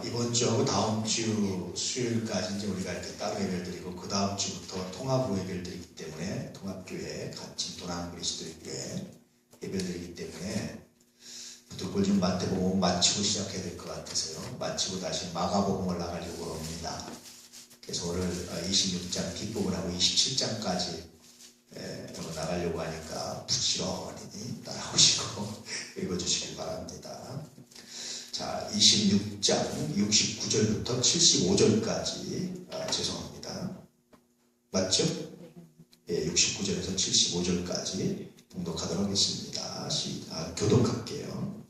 이번 주하고 다음 주 수요일까지 이제 우리가 이렇게 따로 예배를 드리고 그 다음 주부터 통합으로 예배를 드리기 때문에 통합교회, 진도난 그리스도교회 예배를 드리기 때문에 부득불 좀 마태복음 마치고 시작해야 될 것 같아서요. 마치고 다시 마가복음을 나가려고 합니다. 그래서 오늘 26장 뒷부분 하고 27장까지 나가려고 하니까 부지런히 따라오시고 읽어주시길 바랍니다. 자, 26장 69절부터 75절까지 죄송합니다. 맞죠? 예, 69절에서 75절까지 봉독하도록 하겠습니다. 교독할게요.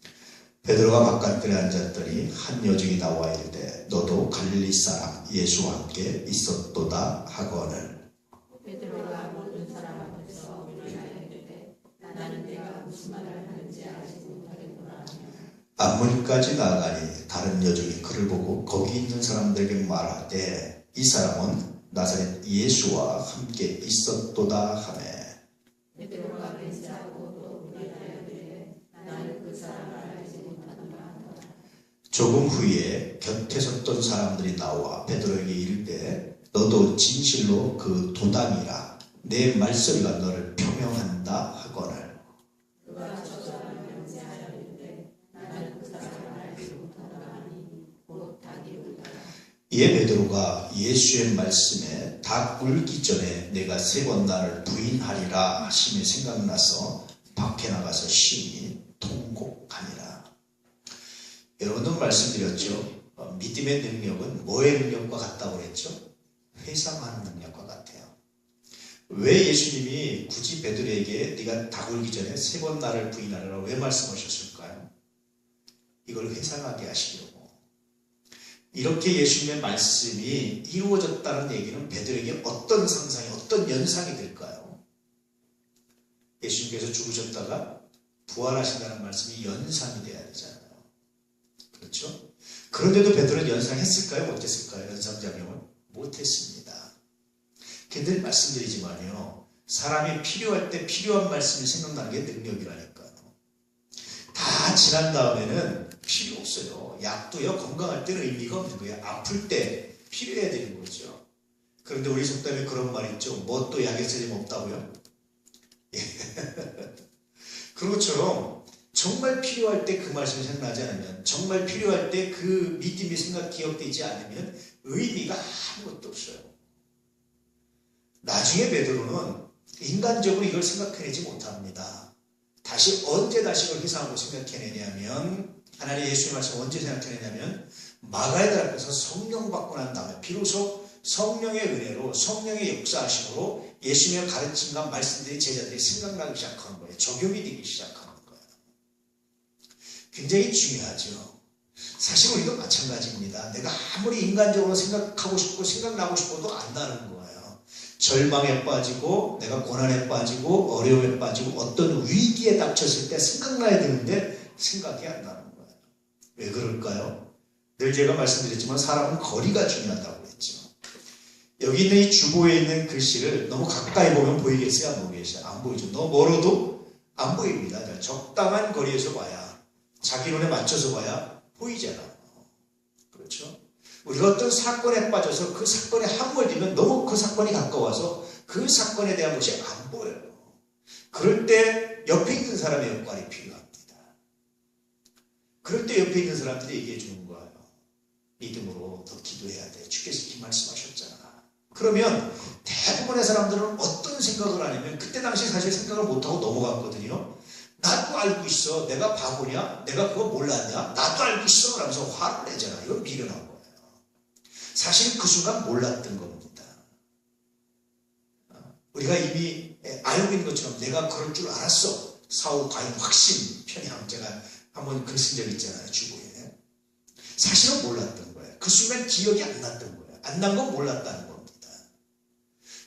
베드로가 바깥들에 앉았더니 한 여종이 나와 이르되 너도 갈릴리 사람 예수와 함께 있었도다 하거늘. 베드로가 모든 사람 앞에서 일어나이르되 나는 내가 무슨 말을 하는지 알지 못하겠노라 하며 앞문까지 나아가니 다른 여종이 그를 보고 거기 있는 사람들에게 말하되 이 사람은 나사렛 예수와 함께 있었도다 하매 베드로가 맹세하고 또 부인하여되 나는 그 사람을 알지 못하노라 하더라. 조금 후에 곁에 섰던 사람들이 나와 베드로에게 이르되 너도 진실로 그 도당이라 내 말소리가 너를 표명한다 하거늘. 그가 저 사람을 맹세하여 이르되 나는 그 사람을 알지 못하노라 하니 곧 닭이 울더라. 이에 베드로가 예수의 말씀에 닭 울기 전에 내가 세 번 나를 부인하리라 하심이 생각나서 밖에 나가서 심히 통곡하니라. 여러분도 말씀드렸죠. 믿음의 능력은 뭐의 능력과 같다고 그랬죠? 회상하는 능력과 같아요. 왜 예수님이 굳이 베드로에게 네가 닭 울기 전에 세 번 나를 부인하리라 왜 말씀하셨을까요? 이걸 회상하게 하시려고. 이렇게 예수님의 말씀이 이루어졌다는 얘기는 베드로에게 어떤 상상이, 어떤 연상이 될까요? 예수님께서 죽으셨다가 부활하신다는 말씀이 연상이 돼야 되잖아요. 그렇죠? 그런데도 베드로는 연상했을까요? 못했을까요? 연상작용을? 못했습니다. 근데 말씀드리지만요. 사람이 필요할 때 필요한 말씀이 생각나는 게 능력이라니까요. 다 지난 다음에는 필요 없어요. 약도요. 건강할 때는 의미가 없는 거예요. 아플 때 필요해야 되는 거죠. 그런데 우리 속담에 그런 말 있죠. 뭐 또 약에 쓰림 없다고요? 그런 것처럼 정말 필요할 때 그 말씀이 생각나지 않으면 정말 필요할 때 그 믿음이 기억되지 않으면 의미가 아무것도 없어요. 나중에 베드로는 인간적으로 이걸 생각해내지 못합니다. 언제 다시 이걸 회상하고 생각해내냐면 하나님 예수의 말씀 언제 생각해내냐면 마가에다 앞에서 성령 받고 난 다음에 비로소 성령의 은혜로 성령의 역사하심으로 예수님의 가르침과 말씀들이 제자들이 생각나기 시작하는 거예요. 적용이 되기 시작하는 거예요. 굉장히 중요하죠. 사실 우리도 마찬가지입니다. 내가 아무리 인간적으로 생각하고 싶고 생각나고 싶어도 안 나는 거예요. 절망에 빠지고 내가 고난에 빠지고 어려움에 빠지고 어떤 위기에 닥쳤을 때 생각나야 되는데 생각이 안 나는 거예요. 왜 그럴까요? 늘 제가 말씀드렸지만 사람은 거리가 중요하다고 했죠. 여기 있는 이 주보에 있는 글씨를 너무 가까이 보면 보이겠어요? 안 보이겠어요? 안 보이죠. 너무 멀어도 안 보입니다. 적당한 거리에서 봐야 자기 눈에 맞춰서 봐야 보이잖아요. 그렇죠? 우리가 어떤 사건에 빠져서 그 사건에 함몰되면 너무 그 사건이 가까워서 그 사건에 대한 것이 안 보여요. 그럴 때 옆에 있는 사람의 역할이 필요합니다. 그럴 때 옆에 있는 사람들이 얘기해 주는 거예요. 믿음으로 더 기도해야 돼. 주께서 이렇게 말씀하셨잖아. 그러면 대부분의 사람들은 어떤 생각을 하냐면 그때 당시 사실 생각을 못하고 넘어갔거든요. 나도 알고 있어. 내가 바보냐? 내가 그거 몰랐냐? 나도 알고 있어. 라면서 화를 내잖아. 이건 미련한 거예요. 사실 그 순간 몰랐던 겁니다. 우리가 이미 알고 있는 것처럼 내가 그럴 줄 알았어. 사후 과잉 확신 편향 제가 한번 글 쓴 적 있잖아요. 주보에. 사실은 몰랐던 거예요. 그 순간 기억이 안 났던 거예요. 안 난 건 몰랐다는 겁니다.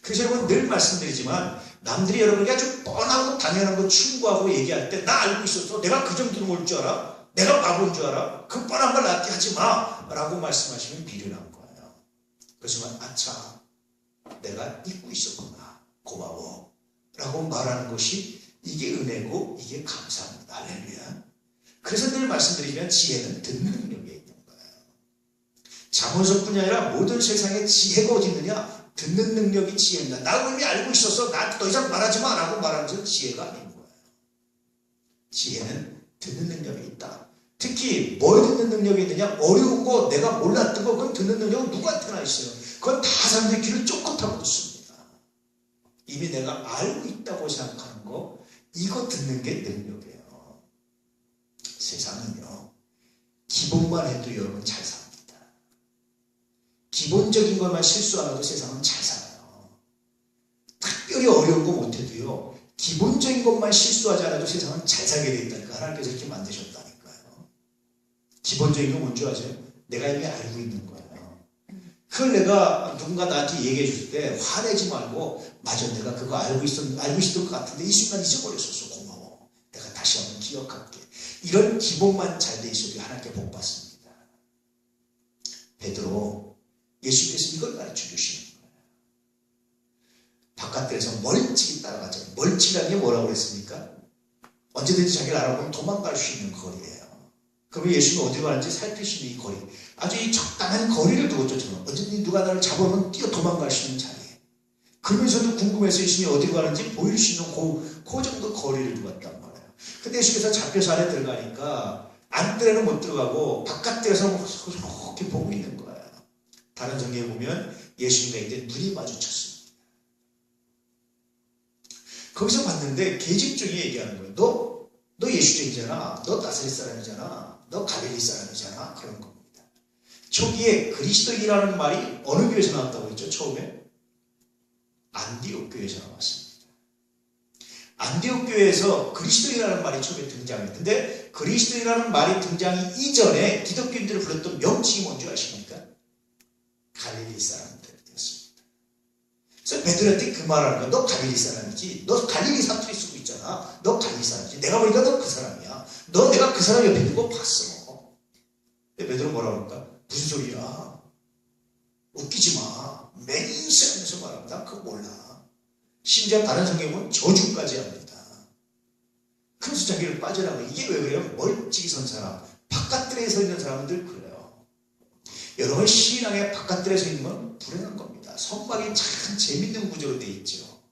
그래서 여러분 늘 말씀드리지만 남들이 여러분에게 아주 뻔하고 당연한 거 충고하고 얘기할 때 나 알고 있었어. 내가 그 정도는 올 줄 알아. 내가 바보인 줄 알아. 그 뻔한 걸 나한테 하지 마. 라고 말씀하시면 미련한 거예요. 그렇지만 아차 내가 잊고 있었구나. 고마워. 라고 말하는 것이 이게 은혜고 이게 감사합니다. 할렐루야. 그래서 늘 말씀드리면 지혜는 듣는 능력에 있는 거예요. 잠언서뿐이 아니라 모든 세상의 지혜가 어디 있느냐? 듣는 능력이 지혜입니다. 나 이미 알고 있어서 나한테 더 이상 말하지 마 라고 말하는 것은 지혜가 아닌 거예요. 지혜는 듣는 능력이 있다. 특히 뭘 듣는 능력이 있느냐? 어려운 거, 내가 몰랐던 거, 그건 듣는 능력은 누구한테나 있어요. 그건 다 사람들의 귀를 쫓고 듣습니다. 이미 내가 알고 있다고 생각하는 거, 이거 듣는 게 능력이에요. 세상은요, 기본만 해도 여러분 잘 삽니다. 기본적인 것만 실수 안 하고 세상은 잘 살아요. 특별히 어려운 거 못해도요, 기본적인 것만 실수하지 않아도 세상은 잘 살게 되어 있다니까. 하나님께서 이렇게 만드셨다니까요. 기본적인 건 뭔지 아세요? 내가 이미 알고 있는 거예요. 그걸 내가 누군가 나한테 얘기해 줄 때 화내지 말고, 맞아, 내가 그거 알고 있었던 것 같은데 이 순간 잊어버렸었어. 고마워. 내가 다시 한번 기억할게. 이런 기본만 잘 돼 있어도 하나님께 복 받습니다. 베드로, 예수께서 이걸 가르쳐 주시는 거예요. 바깥에서 멀찍이 따라가죠. 멀찍이라는 게 뭐라고 그랬습니까? 언제든지 자기를 알아보면 도망갈 수 있는 거리예요. 그러면 예수는 어디로 가는지 살피시는 이 거리. 아주 이 적당한 거리를 두고 쫓아요. 언제든지 누가 나를 잡으면 뛰어 도망갈 수 있는 자리예요. 그러면서도 궁금해서 예수님이 어디로 가는지 보일 수 있는 그 정도 거리를 두고 갔단 말이에요. 근데 예수께서 잡혀서 안에 들어가니까 안뜰에는 못 들어가고 바깥에서 이렇게 보고 있는 거예요. 다른 성경에 보면 예수님과 이때 눈이 마주쳤습니다. 거기서 봤는데 계집종이 얘기하는 거예요. 너 예수쟁이잖아. 너 나사렛 사람이잖아. 너 갈릴리 사람이잖아. 그런 겁니다. 초기에 그리스도인이라는 말이 어느 교회에서 나왔다고 했죠? 처음에? 안디옥 교회에서 나왔습니다. 안디옥 교회에서 그리스도인이라는 말이 처음에 등장했는데 그리스도인이라는 말이 등장이 이전에 기독교인들을 불렀던 명칭이 뭔지 아십니까? 갈릴리 사람들이었습니다. 그래서 베드로한테 그 말하는 거야. 너 갈릴리 사람이지. 너 갈릴리 사투리 쓰고 있잖아. 너 갈릴리 사람이지. 내가 보니까 너 그 사람이야. 너 내가 그 사람 옆에 두고 봤어. 근데 베드로 뭐라고 할까? 무슨 소리야? 웃기지 마. 맹세하면서 말하면 나 그거 몰라. 심지어 다른 성경에 보면 저주까지 합니다. 그래서 자기를 빠져나가. 이게 왜 그래요? 멀찍이 선 사람, 바깥들에 서 있는 사람들 그래요. 여러분 신앙의 바깥들에 서 있는 건 불행한 겁니다. 선박이 참 재밌는 구조로 되어 있죠.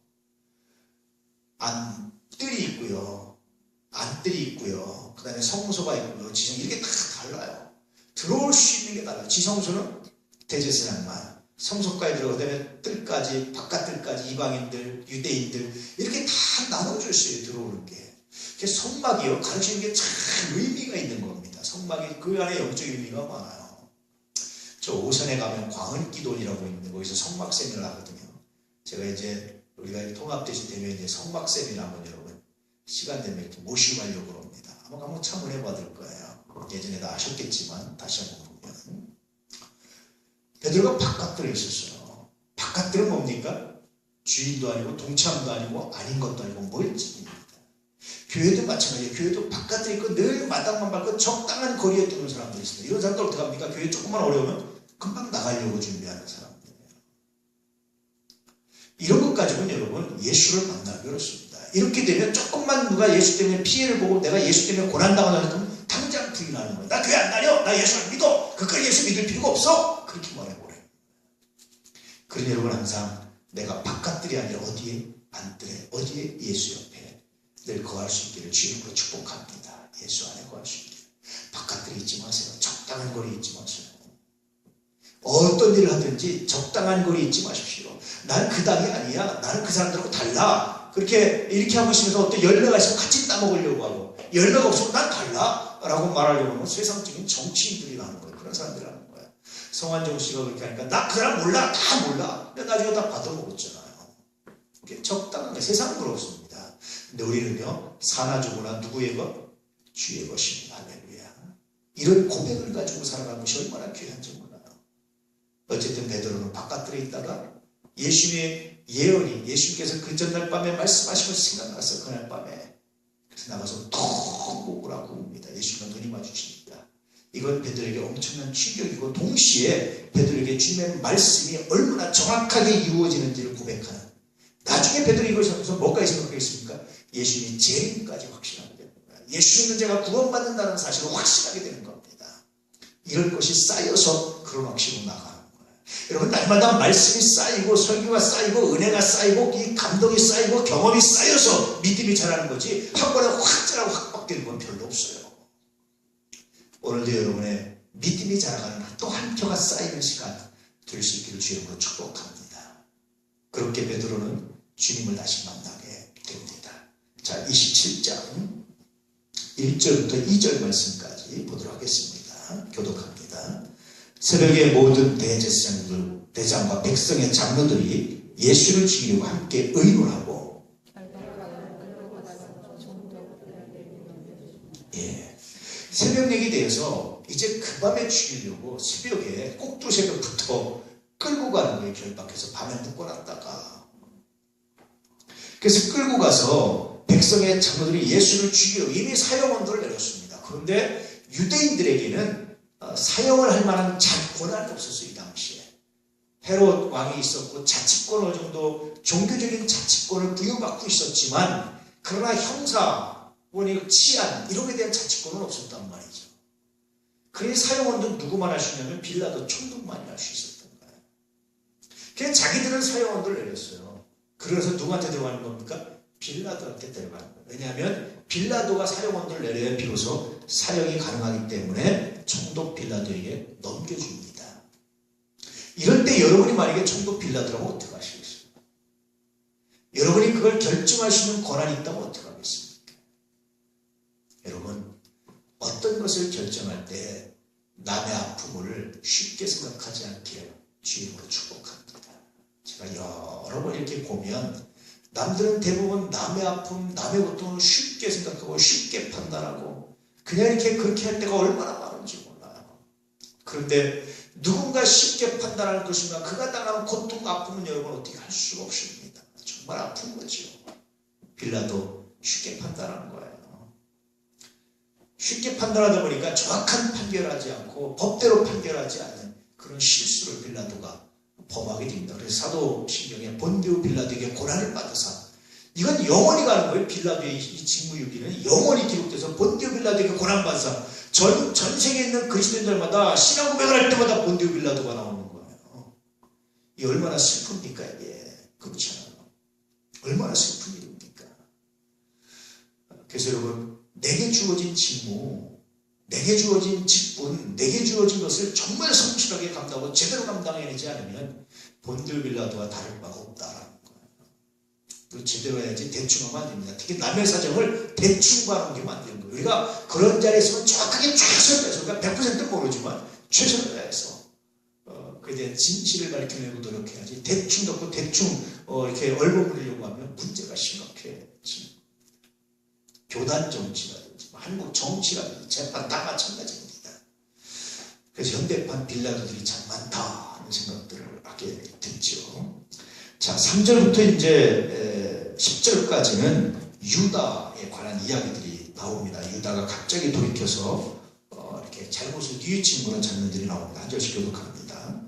안뜰이 있고요. 안뜰이 있고요. 그 다음에 성소가 있고요. 지성 이렇게 다 달라요. 들어올 수 있는 게 달라요. 지성소는 대제사장만, 성소까지 들어가면 뜰까지, 바깥뜰까지 이방인들, 유대인들 이렇게 다 나눠져 있어요. 들어오는 게. 성막이요. 가르치는 게 참 의미가 있는 겁니다. 성막이 그 안에 영적 의미가 많아요. 저 오선에 가면 광은기돈이라고 있는데 거기서 성막 세미나를 하거든요. 제가 이제 우리가 통합대시 되면 이제 성막 세미나 한번 여러분 시간 되면 이렇게 모시고 가려고 합니다. 아마 한번 참은혜 받을 거예요. 예전에 다 아셨겠지만 다시 한번 보면 베드로가 바깥들에 있었어요. 바깥들은 뭡니까? 주인도 아니고 동참도 아니고 아닌 것도 아니고 멀찍입니다. 교회도 마찬가지예요. 교회도 바깥에 있고 늘 마당만 밟고 적당한 거리에 두는 사람들이 있습니다. 이런 사람들 어떻게 합니까? 교회 조금만 어려우면 금방 나가려고 준비하는 사람들이에요. 이런 것 가지고는 여러분 예수를 만나기 어렵습니다. 이렇게 되면 조금만 누가 예수 때문에 피해를 보고 내가 예수 때문에 고난당하는 사람은 당장 부인하는 거예요. 나 교회 안 다녀. 나 예수 안 믿어. 그까지 예수 믿을 필요가 없어. 그렇게 말해버려요. 그러니 여러분 항상 내가 바깥들이 아니라 어디에? 안뜰에 어디에? 예수 옆에 늘 거할 수 있기를 주님으로 축복합니다. 예수 안에 거할 수 있기를. 바깥들이 있지 마세요. 적당한 거리에 있지 마세요. 어떤 일을 하든지 적당한 거리에 있지 마십시오. 나는 그 당이 아니야. 나는 그 사람들하고 달라. 그렇게 이렇게 하고 있으면서 어떤 열매가 있으면 같이 따먹으려고 하고 열매가 없으면 난 달라 라고 말하려고 하면 세상적인 정치인들이라는 거예요. 그런 사람들이라는 거예요. 성환종 씨가 그렇게 하니까 나 그 사람 몰라. 다 몰라. 근데 나중에 다 받아먹었잖아요. 적당한 거예요. 세상은 그렇습니다. 근데 우리는요, 사나주구나 누구의 것? 주의 것입니다. 할렐루야. 이런 고백을 가지고 살아가는 것이 얼마나 귀한지 몰라요. 어쨌든 베드로는 바깥들에 있다가 예수님의 예언이, 예수님께서 그 전날 밤에 말씀하시면서 생각났어. 그날 밤에. 그래서 나가서 턱 목을 하고 옵니다. 예수님과 눈이 마주치니까. 이건 베드로에게 엄청난 충격이고 동시에 베드로에게 주님의 말씀이 얼마나 정확하게 이루어지는지를 고백하는. 나중에 베드로 이걸 생각해서 뭐까지 생각하겠습니까? 예수님이 재림까지 확신하게 되는 거예요. 예수 믿는 자가 구원받는다는 사실을 확신하게 되는 겁니다. 이럴 것이 쌓여서 그런 확신으로 나가는 거예요. 여러분 날마다 말씀이 쌓이고 설교가 쌓이고 은혜가 쌓이고 이 감동이 쌓이고 경험이 쌓여서 믿음이 자라는 거지 한 번에 확 자라고 확 바뀌는 건 별로 없어요. 오늘도 여러분의 믿음이 자라가는 또 한 표가 쌓이는 시간 될 수 있기를 주님으로 축복합니다. 그렇게 베드로는 주님을 다시 만나게 됩니다. 자, 27장 1절부터 2절 말씀까지 보도록 하겠습니다. 교독합니다. 새벽에 모든 대제사장들, 대장과 백성의 장로들이 예수를 죽이려고 함께 의논하고 새벽녘이 되어서 이제 그 밤에 죽이려고 새벽에 꼭두새벽부터 끌고 가는 거예요. 결박해서 밤에 묶어놨다가. 그래서 끌고 가서 백성의 장로들이 예수를 죽이려고 이미 사형언도를 내렸습니다. 그런데 유대인들에게는 사형을 할 만한 권한이 없었어요. 이 당시에. 헤롯 왕이 있었고 자치권 어느 정도 종교적인 자치권을 부여받고 있었지만 그러나 형사, 원의 치안 이런 데 대한 자치권은 없었단 말이죠. 그래서 사형언도는 누구만 할 수 있냐면 빌라도 총독만이 할 수 있었던 거예요. 그래서 자기들은 사형언도를 내렸어요. 그래서 누구한테 들어가는 겁니까? 빌라도한테 데려가는 거예요. 왜냐하면 빌라도가 사형언도를 내려야 비로소 사형이 가능하기 때문에 총독 빌라도에게 넘겨줍니다. 이럴 때 여러분이 만약에 총독 빌라도라고 어떻게 하시겠어요? 여러분이 그걸 결정할 수 있는 권한이 있다면 어떻게 하겠습니까? 여러분 어떤 것을 결정할 때 남의 아픔을 쉽게 생각하지 않기를 주님으로 축복합니다. 제가 여러 번 이렇게 보면 남들은 대부분 남의 아픔, 남의 고통을 쉽게 생각하고 쉽게 판단하고 그냥 이렇게 그렇게 할 때가 얼마나 많은지 몰라요. 그런데 누군가 쉽게 판단하는 것인가 그가 당하는 고통, 아픔은 여러분 어떻게 할 수가 없습니다. 정말 아픈 거죠. 빌라도 쉽게 판단하는 거예요. 쉽게 판단하다 보니까 정확한 판결하지 않고 법대로 판결하지 않는 그런 실수를 빌라도가 범하게 됩니다. 그래서 사도신경에 본디오 빌라도에게 고난을 받아서 이건 영원히 가는 거예요. 빌라도의 이 직무유기는 영원히 기록돼서 본디오 빌라도에게 고난받아서 전 세계에 있는 그리스도인들마다 신앙 고백을 할 때마다 본디오 빌라도가 나오는 거예요. 이 얼마나 슬픕니까 이게. 그렇잖아요. 얼마나 슬픈 일입니까. 그래서 여러분 내게 주어진 직무, 내게 주어진 직분, 내게 주어진 것을 정말 성실하게 감당하고 제대로 감당해내지 않으면 본디오 빌라도와 다를 바가 없다라는 거예요. 제대로 해야지 대충 하면 안 됩니다. 특히 남의 사정을 대충 바라보면 안 되는 거예요. 우리가 그런 자리에 있으면 정확하게 최선을 다해서, 그러니까 100%는 모르지만 최선을 다해서 그에 대한 진실을 밝혀내고 노력해야지 대충 넣고 대충 이렇게 얼버무리려고 하면 문제가 심각해지. 교단 정치라든지 한국 정치라든지 재판 다 마찬가지입니다. 그래서 현대판 빌라도들이 참 많다 하는 생각들을 하게 됐죠. 자, 3절부터 이제 10절까지는 유다에 관한 이야기들이 나옵니다. 유다가 갑자기 돌이켜서 이렇게 잘못을 뉘우친 그런 장면들이 나옵니다. 한 절씩 교독합니다.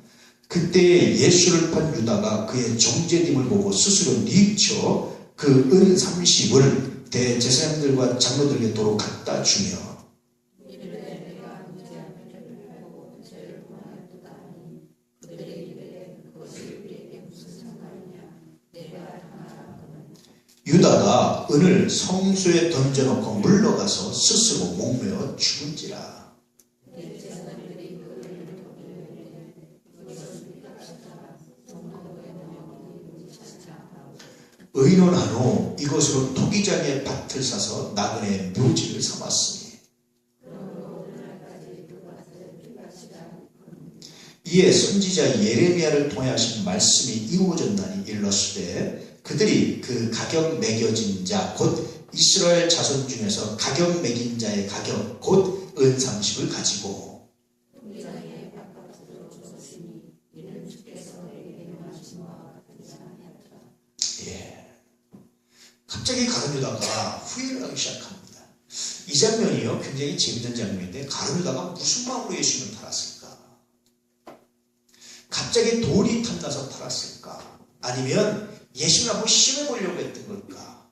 그때 예수를 판 유다가 그의 정죄됨을 보고 스스로 뉘우쳐 그 은 30을 대제사장들과 장로들에게 도로 갖다 주며 유다가 은을 성소에 던져놓고 물러가서 스스로 목매어 죽은지라. 의논한 후 이것으로 토기장의 밭을 사서 나그네의 묘지를 삼았으니 이에 선지자 예레미야를 통해 하신 말씀이 이루어졌나니 일렀으되 그들이 그 가격 매겨진 자 곧 이스라엘 자손 중에서 가격 매긴 자의 가격 곧 은 30을 가지고 갑자기 가룟 유다가 후회를 하기 시작합니다. 이 장면이요 굉장히 재밌는 장면인데 가룟 유다가 무슨 마음으로 예수님을 팔았을까? 갑자기 돈이 탐나서 팔았을까? 아니면 예수님을 한번 시험해 보려고 했던 걸까?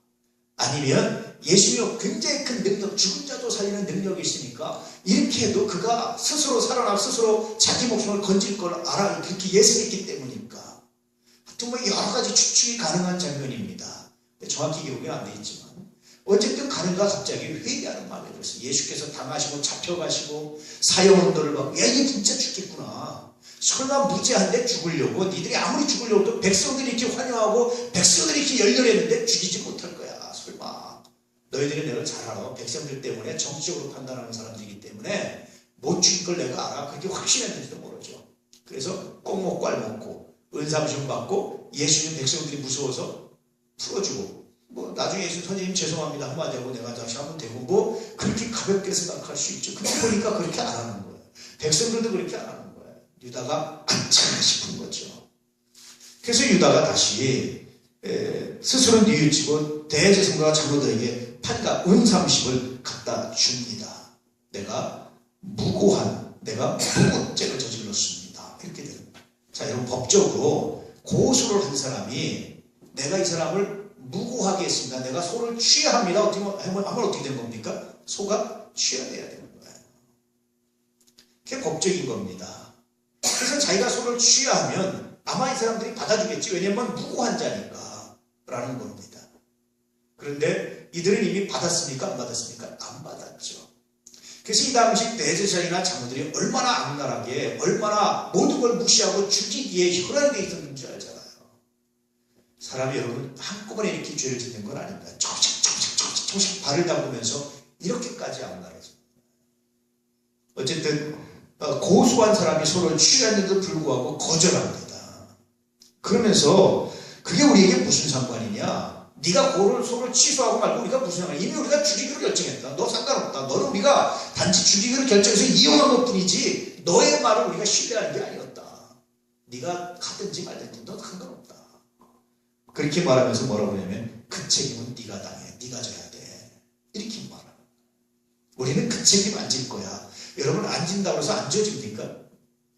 아니면 예수님이 굉장히 큰 능력, 죽은 자도 살리는 능력이 있으니까 이렇게 해도 그가 스스로 살아나 스스로 자기 목숨을 건질 걸 알아 그렇게 예상했기 때문일까. 하여튼 뭐 여러 가지 추측이 가능한 장면입니다. 정확히 기록이 안 돼 있지만 어쨌든 가는가 갑자기 회개하는 마음이 들었어요. 예수께서 당하시고 잡혀가시고 사형언도를 받고 야 이게 진짜 죽겠구나. 설마 무죄한데 죽으려고 니들이 아무리 죽으려고 해도 백성들이 이렇게 환영하고 백성들이 이렇게 열렬했는데 죽이지 못할 거야. 설마. 너희들이 내가 잘 알아. 백성들 때문에 정치적으로 판단하는 사람들이기 때문에 못 죽일 걸 내가 알아. 그렇게 확신했는지도 모르죠. 그래서 꼭 먹고 알 먹고 은사부심 받고 예수님 백성들이 무서워서 풀어주고 뭐 나중에 예수 선생님 죄송합니다 한마디 하고 내가 다시 하면 되고 뭐 그렇게 가볍게 생각할 수 있죠. 근데 보니까 그렇게 안 하는 거예요. 백성들도 그렇게 안 하는 거예요. 유다가 안참 싶은 거죠. 그래서 유다가 다시 스스로 뉘우치고 대제사장과 장로들에게 판가 은 30을 갖다 줍니다. 내가 무고죄를 저질렀습니다. 이렇게 되는 거예요. 자, 여러분 법적으로 고소를 한 사람이 내가 이 사람을 무고하게 했습니다. 내가 소를 취해야 합니다. 어떻게 하면 어떻게 되는 겁니까? 소가 취해야 되는 거예요. 그게 법적인 겁니다. 그래서 자기가 소를 취해야 하면 아마 이 사람들이 받아주겠지. 왜냐면 무고한 자니까 라는 겁니다. 그런데 이들은 이미 받았습니까? 안 받았습니까? 안 받았죠. 그래서 이 당시 대제사장이나 장로들이 얼마나 악랄하게 얼마나 모든 걸 무시하고 죽이기에 혈안되어 있었는 줄 알잖아요. 사람이 여러분 한꺼번에 이렇게 죄를 짓는 건 아닙니다. 조금씩 발을 담으면서 이렇게까지 악랄해져. 어쨌든 고소한 사람이 소를 취했는데도 불구하고 거절합니다. 그러면서 그게 우리에게 무슨 상관이냐? 네가 소를 취소하고 말고 우리가 무슨 상관이야? 이미 우리가 죽이기로 결정했다. 너 상관없다. 너는 우리가 단지 죽이기로 결정해서 이용한 것뿐이지 너의 말을 우리가 신뢰하는 게 아니었다. 네가 하든지 말든지 너 상관없다. 그렇게 말하면서 뭐라고 하냐면 그 책임은 네가 당해. 네가 져야 돼. 이렇게 말합니다. 우리는 그 책임 안 질 거야. 여러분 안 진다고 해서 안 져집니까?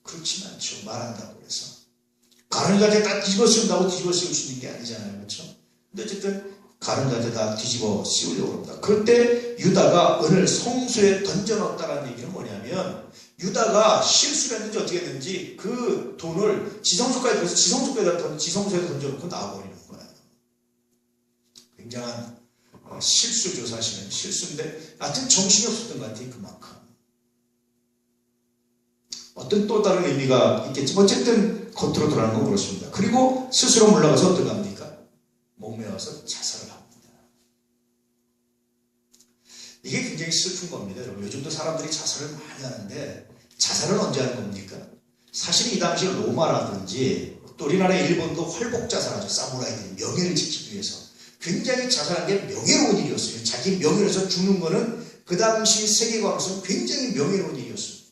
그렇진 않죠. 말한다고 해서. 가는 자들 다 뒤집어 씌운다고 뒤집어 씌울 수 있는 게 아니잖아요. 그렇죠? 근데 어쨌든 가는 자들 다 뒤집어 씌우려고 합니다. 그런데 유다가 은을 성소에 던져넣었다는 얘기는 뭐냐면 유다가 실수를 했는지 어떻게 했는지 그 돈을 지성소까지 들어서 지성소에 던져놓고 나와버리는 거예요. 굉장한 실수죠. 사실은 실수인데 하여튼 정신이 없었던 것 같아요. 그만큼. 어떤 또 다른 의미가 있겠지만 어쨌든 겉으로 드러나는 건 그렇습니다. 그리고 스스로 물러가서 어떻게 합니까? 목매어서 자살을 합니다. 이게 굉장히 슬픈 겁니다. 여러분. 요즘도 사람들이 자살을 많이 하는데 자살은 언제 하는 겁니까? 사실 이 당시 로마라든지 또 우리나라의 일본도 활복 자살하죠. 사무라이들이 명예를 지키기 위해서. 굉장히 자살한 게 명예로운 일이었어요. 자기 명예로서 죽는 거는 그 당시 세계관으로서 굉장히 명예로운 일이었습니다.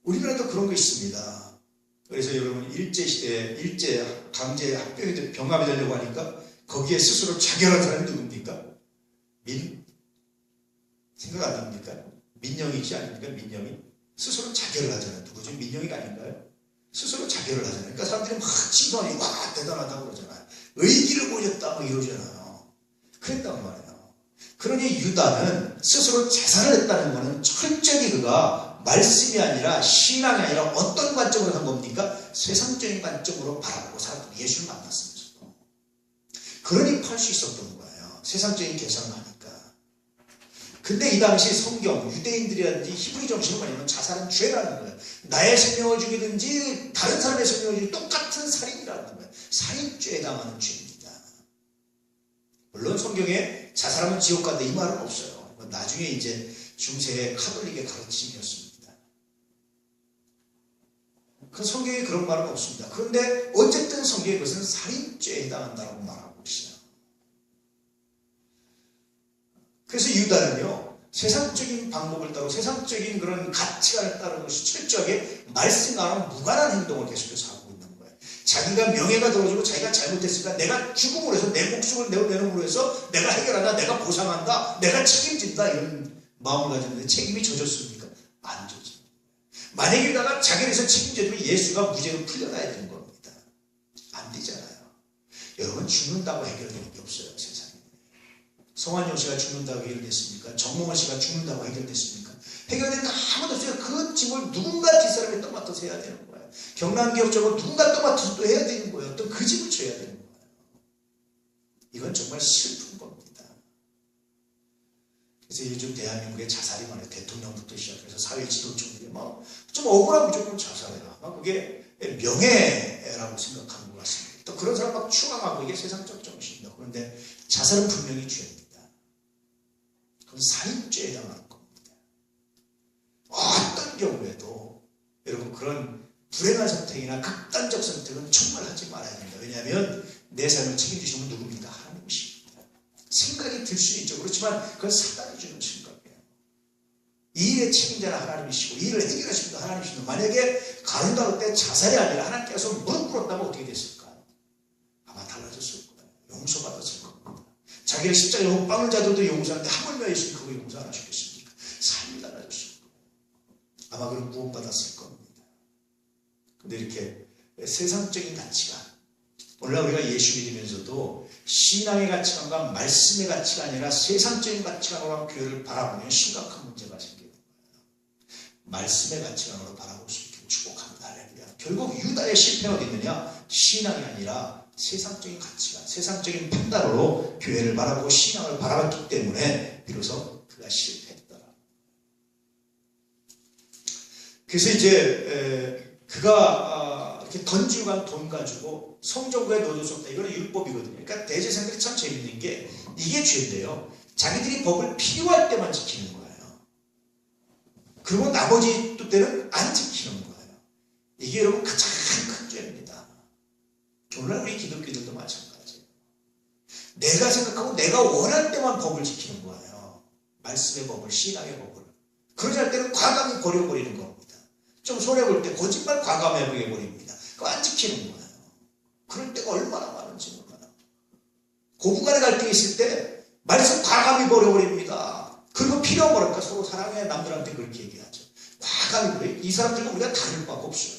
우리나라도 그런 거 있습니다. 그래서 여러분 일제시대에 일제 강제 합병이 병합이 되려고 하니까 거기에 스스로 자결한 사람이 누굽니까? 생각 안 납니까? 민영이지 아닙니까? 민영이 스스로 자결을 하잖아요. 누구죠? 민영이가 아닌가요? 스스로 자결을 하잖아요. 그러니까 사람들이 막 칭송하니 와 대단하다고 그러잖아요. 의기를 보였다 뭐 이러잖아요. 그랬단 말이에요. 그러니 유다는 스스로 자살을 했다는 것은 철저히 그가 말씀이 아니라 신앙이 아니라 어떤 관점으로 한 겁니까? 세상적인 관점으로 바라보고 살았던 예수를 만났으면서도. 그러니 팔 수 있었던 거예요. 세상적인 계산을 하니까. 근데 이 당시 성경, 유대인들이라든지 히브리 정신은 뭐냐면 자살은 죄라는 거예요. 나의 생명을 죽이든지 다른 사람의 생명을 죽이든지 똑같은 살인이라는 거예요. 살인죄에 해당하는 죄입니다. 물론 성경에 자살하면 지옥 간다 이 말은 없어요. 나중에 이제 중세의 카톨릭의 가르침이었습니다. 그 성경에 그런 말은 없습니다. 그런데 어쨌든 성경에 그것은 살인죄에 해당한다고 말하고 있어요. 그래서 유다는요, 세상적인 방법을 따르고 세상적인 그런 가치관을 따르는 것이 철저하게 말씀과는 무관한 행동을 계속해서 하고 있는 거예요. 자기가 명예가 들어지고 자기가 잘못했으니까 내가 죽음으로 해서 내 목숨을 내놓음으로 해서 내가 해결한다, 내가 보상한다, 내가 책임진다 이런 마음을 가졌는데 책임이 져졌습니까? 안 져집니다. 만약에 유다가 자기에서 책임져주면 예수가 무죄로 풀려나야 되는 겁니다. 안 되잖아요. 여러분 죽는다고 해결되는 게 없어요. 세상에. 성환용 씨가 죽는다고 해결됐습니까? 정몽원 씨가 죽는다고 해결됐습니까? 해결된 거 아무도 없어요. 그 짐을 누군가 뒷사람이 떠맡아서 해야 되는 거예요. 경남기업적으로 누군가 떠맡아서 또 해야 되는 거예요. 또 그 짐을 져야 되는 거예요. 이건 정말 슬픈 겁니다. 그래서 요즘 대한민국의 자살이 많아요. 대통령부터 시작해서 사회 지도층들이 막 좀 억울하면 무조건 자살해라. 막 그게 명예라고 생각하는 것 같습니다. 또 그런 사람 막 추앙하고 이게 세상적 정신이다. 그런데 자살은 분명히 죄입니다. 그건 살인죄에 해당하는 겁니다. 어떤 경우에도 여러분 그런 불행한 선택이나 극단적 선택은 정말 하지 말아야 됩니다. 왜냐하면 내 삶을 책임지시는 분 누굽니까? 하나님이십니다. 생각이 들 수 있죠. 그렇지만 그건 사단이 주는 생각이에요. 이 일의 책임자는 하나님이시고 이 일을 해결하시는 분 하나님이시고 만약에 가른다고 때 자살이 아니라 하나님께서 무릎 꿇었다면 어떻게 됐을까요? 아마 달라졌을 거예요. 용서받았을 겁니다. 자기를 십자가에 못 박는 자들도 용서하는데 하물며 예수님 그거 용서 안 하셨겠습니까? 삶이 달라졌을 거예요. 아마 그런 구원받았을 겁니다. 근데 이렇게 세상적인 가치관, 오늘날 우리가 예수 믿으면서도 신앙의 가치관과 말씀의 가치가 아니라 세상적인 가치관으로 교회를 바라보면 심각한 문제가 생겨요. 말씀의 가치관으로 바라볼 수 있기를 축복합니다. 할렐루야. 결국 유다의 실패는 어디 있느냐? 신앙이 아니라 세상적인 가치관, 세상적인 판단으로 교회를 바라보고 신앙을 바라봤기 때문에 비로소 그가 실패했더라. 그래서 이제 그가 이렇게 던지고 간 돈 가지고 성전구에 넣어줄 수 없다. 이거는 율법이거든요. 그러니까 대제사장들이 참 재밌는 게 이게 죄인데요. 자기들이 법을 필요할 때만 지키는 거예요. 그리고 나머지 때는 안 지키는 거예요. 이게 여러분 가장 큰 죄입니다. 오늘날 우리 기독교들도 마찬가지예요. 내가 생각하고 내가 원할 때만 법을 지키는 거예요. 말씀의 법을, 신앙의 법을. 그러지 않을 때는 과감히 버려버리는 겁니다. 좀 손해볼 때 거짓말 과감하게 해버립니다. 그거 안 지키는 거예요. 그럴 때가 얼마나 많은지 몰라요. 고부간에 갈등이 있을 때 말씀 과감히 버려버립니다. 그리고 필요한 거니까 서로 사랑해 남들한테 그렇게 얘기하죠. 과감히 버려. 이 사람들과 우리가 다를 바가 없어요.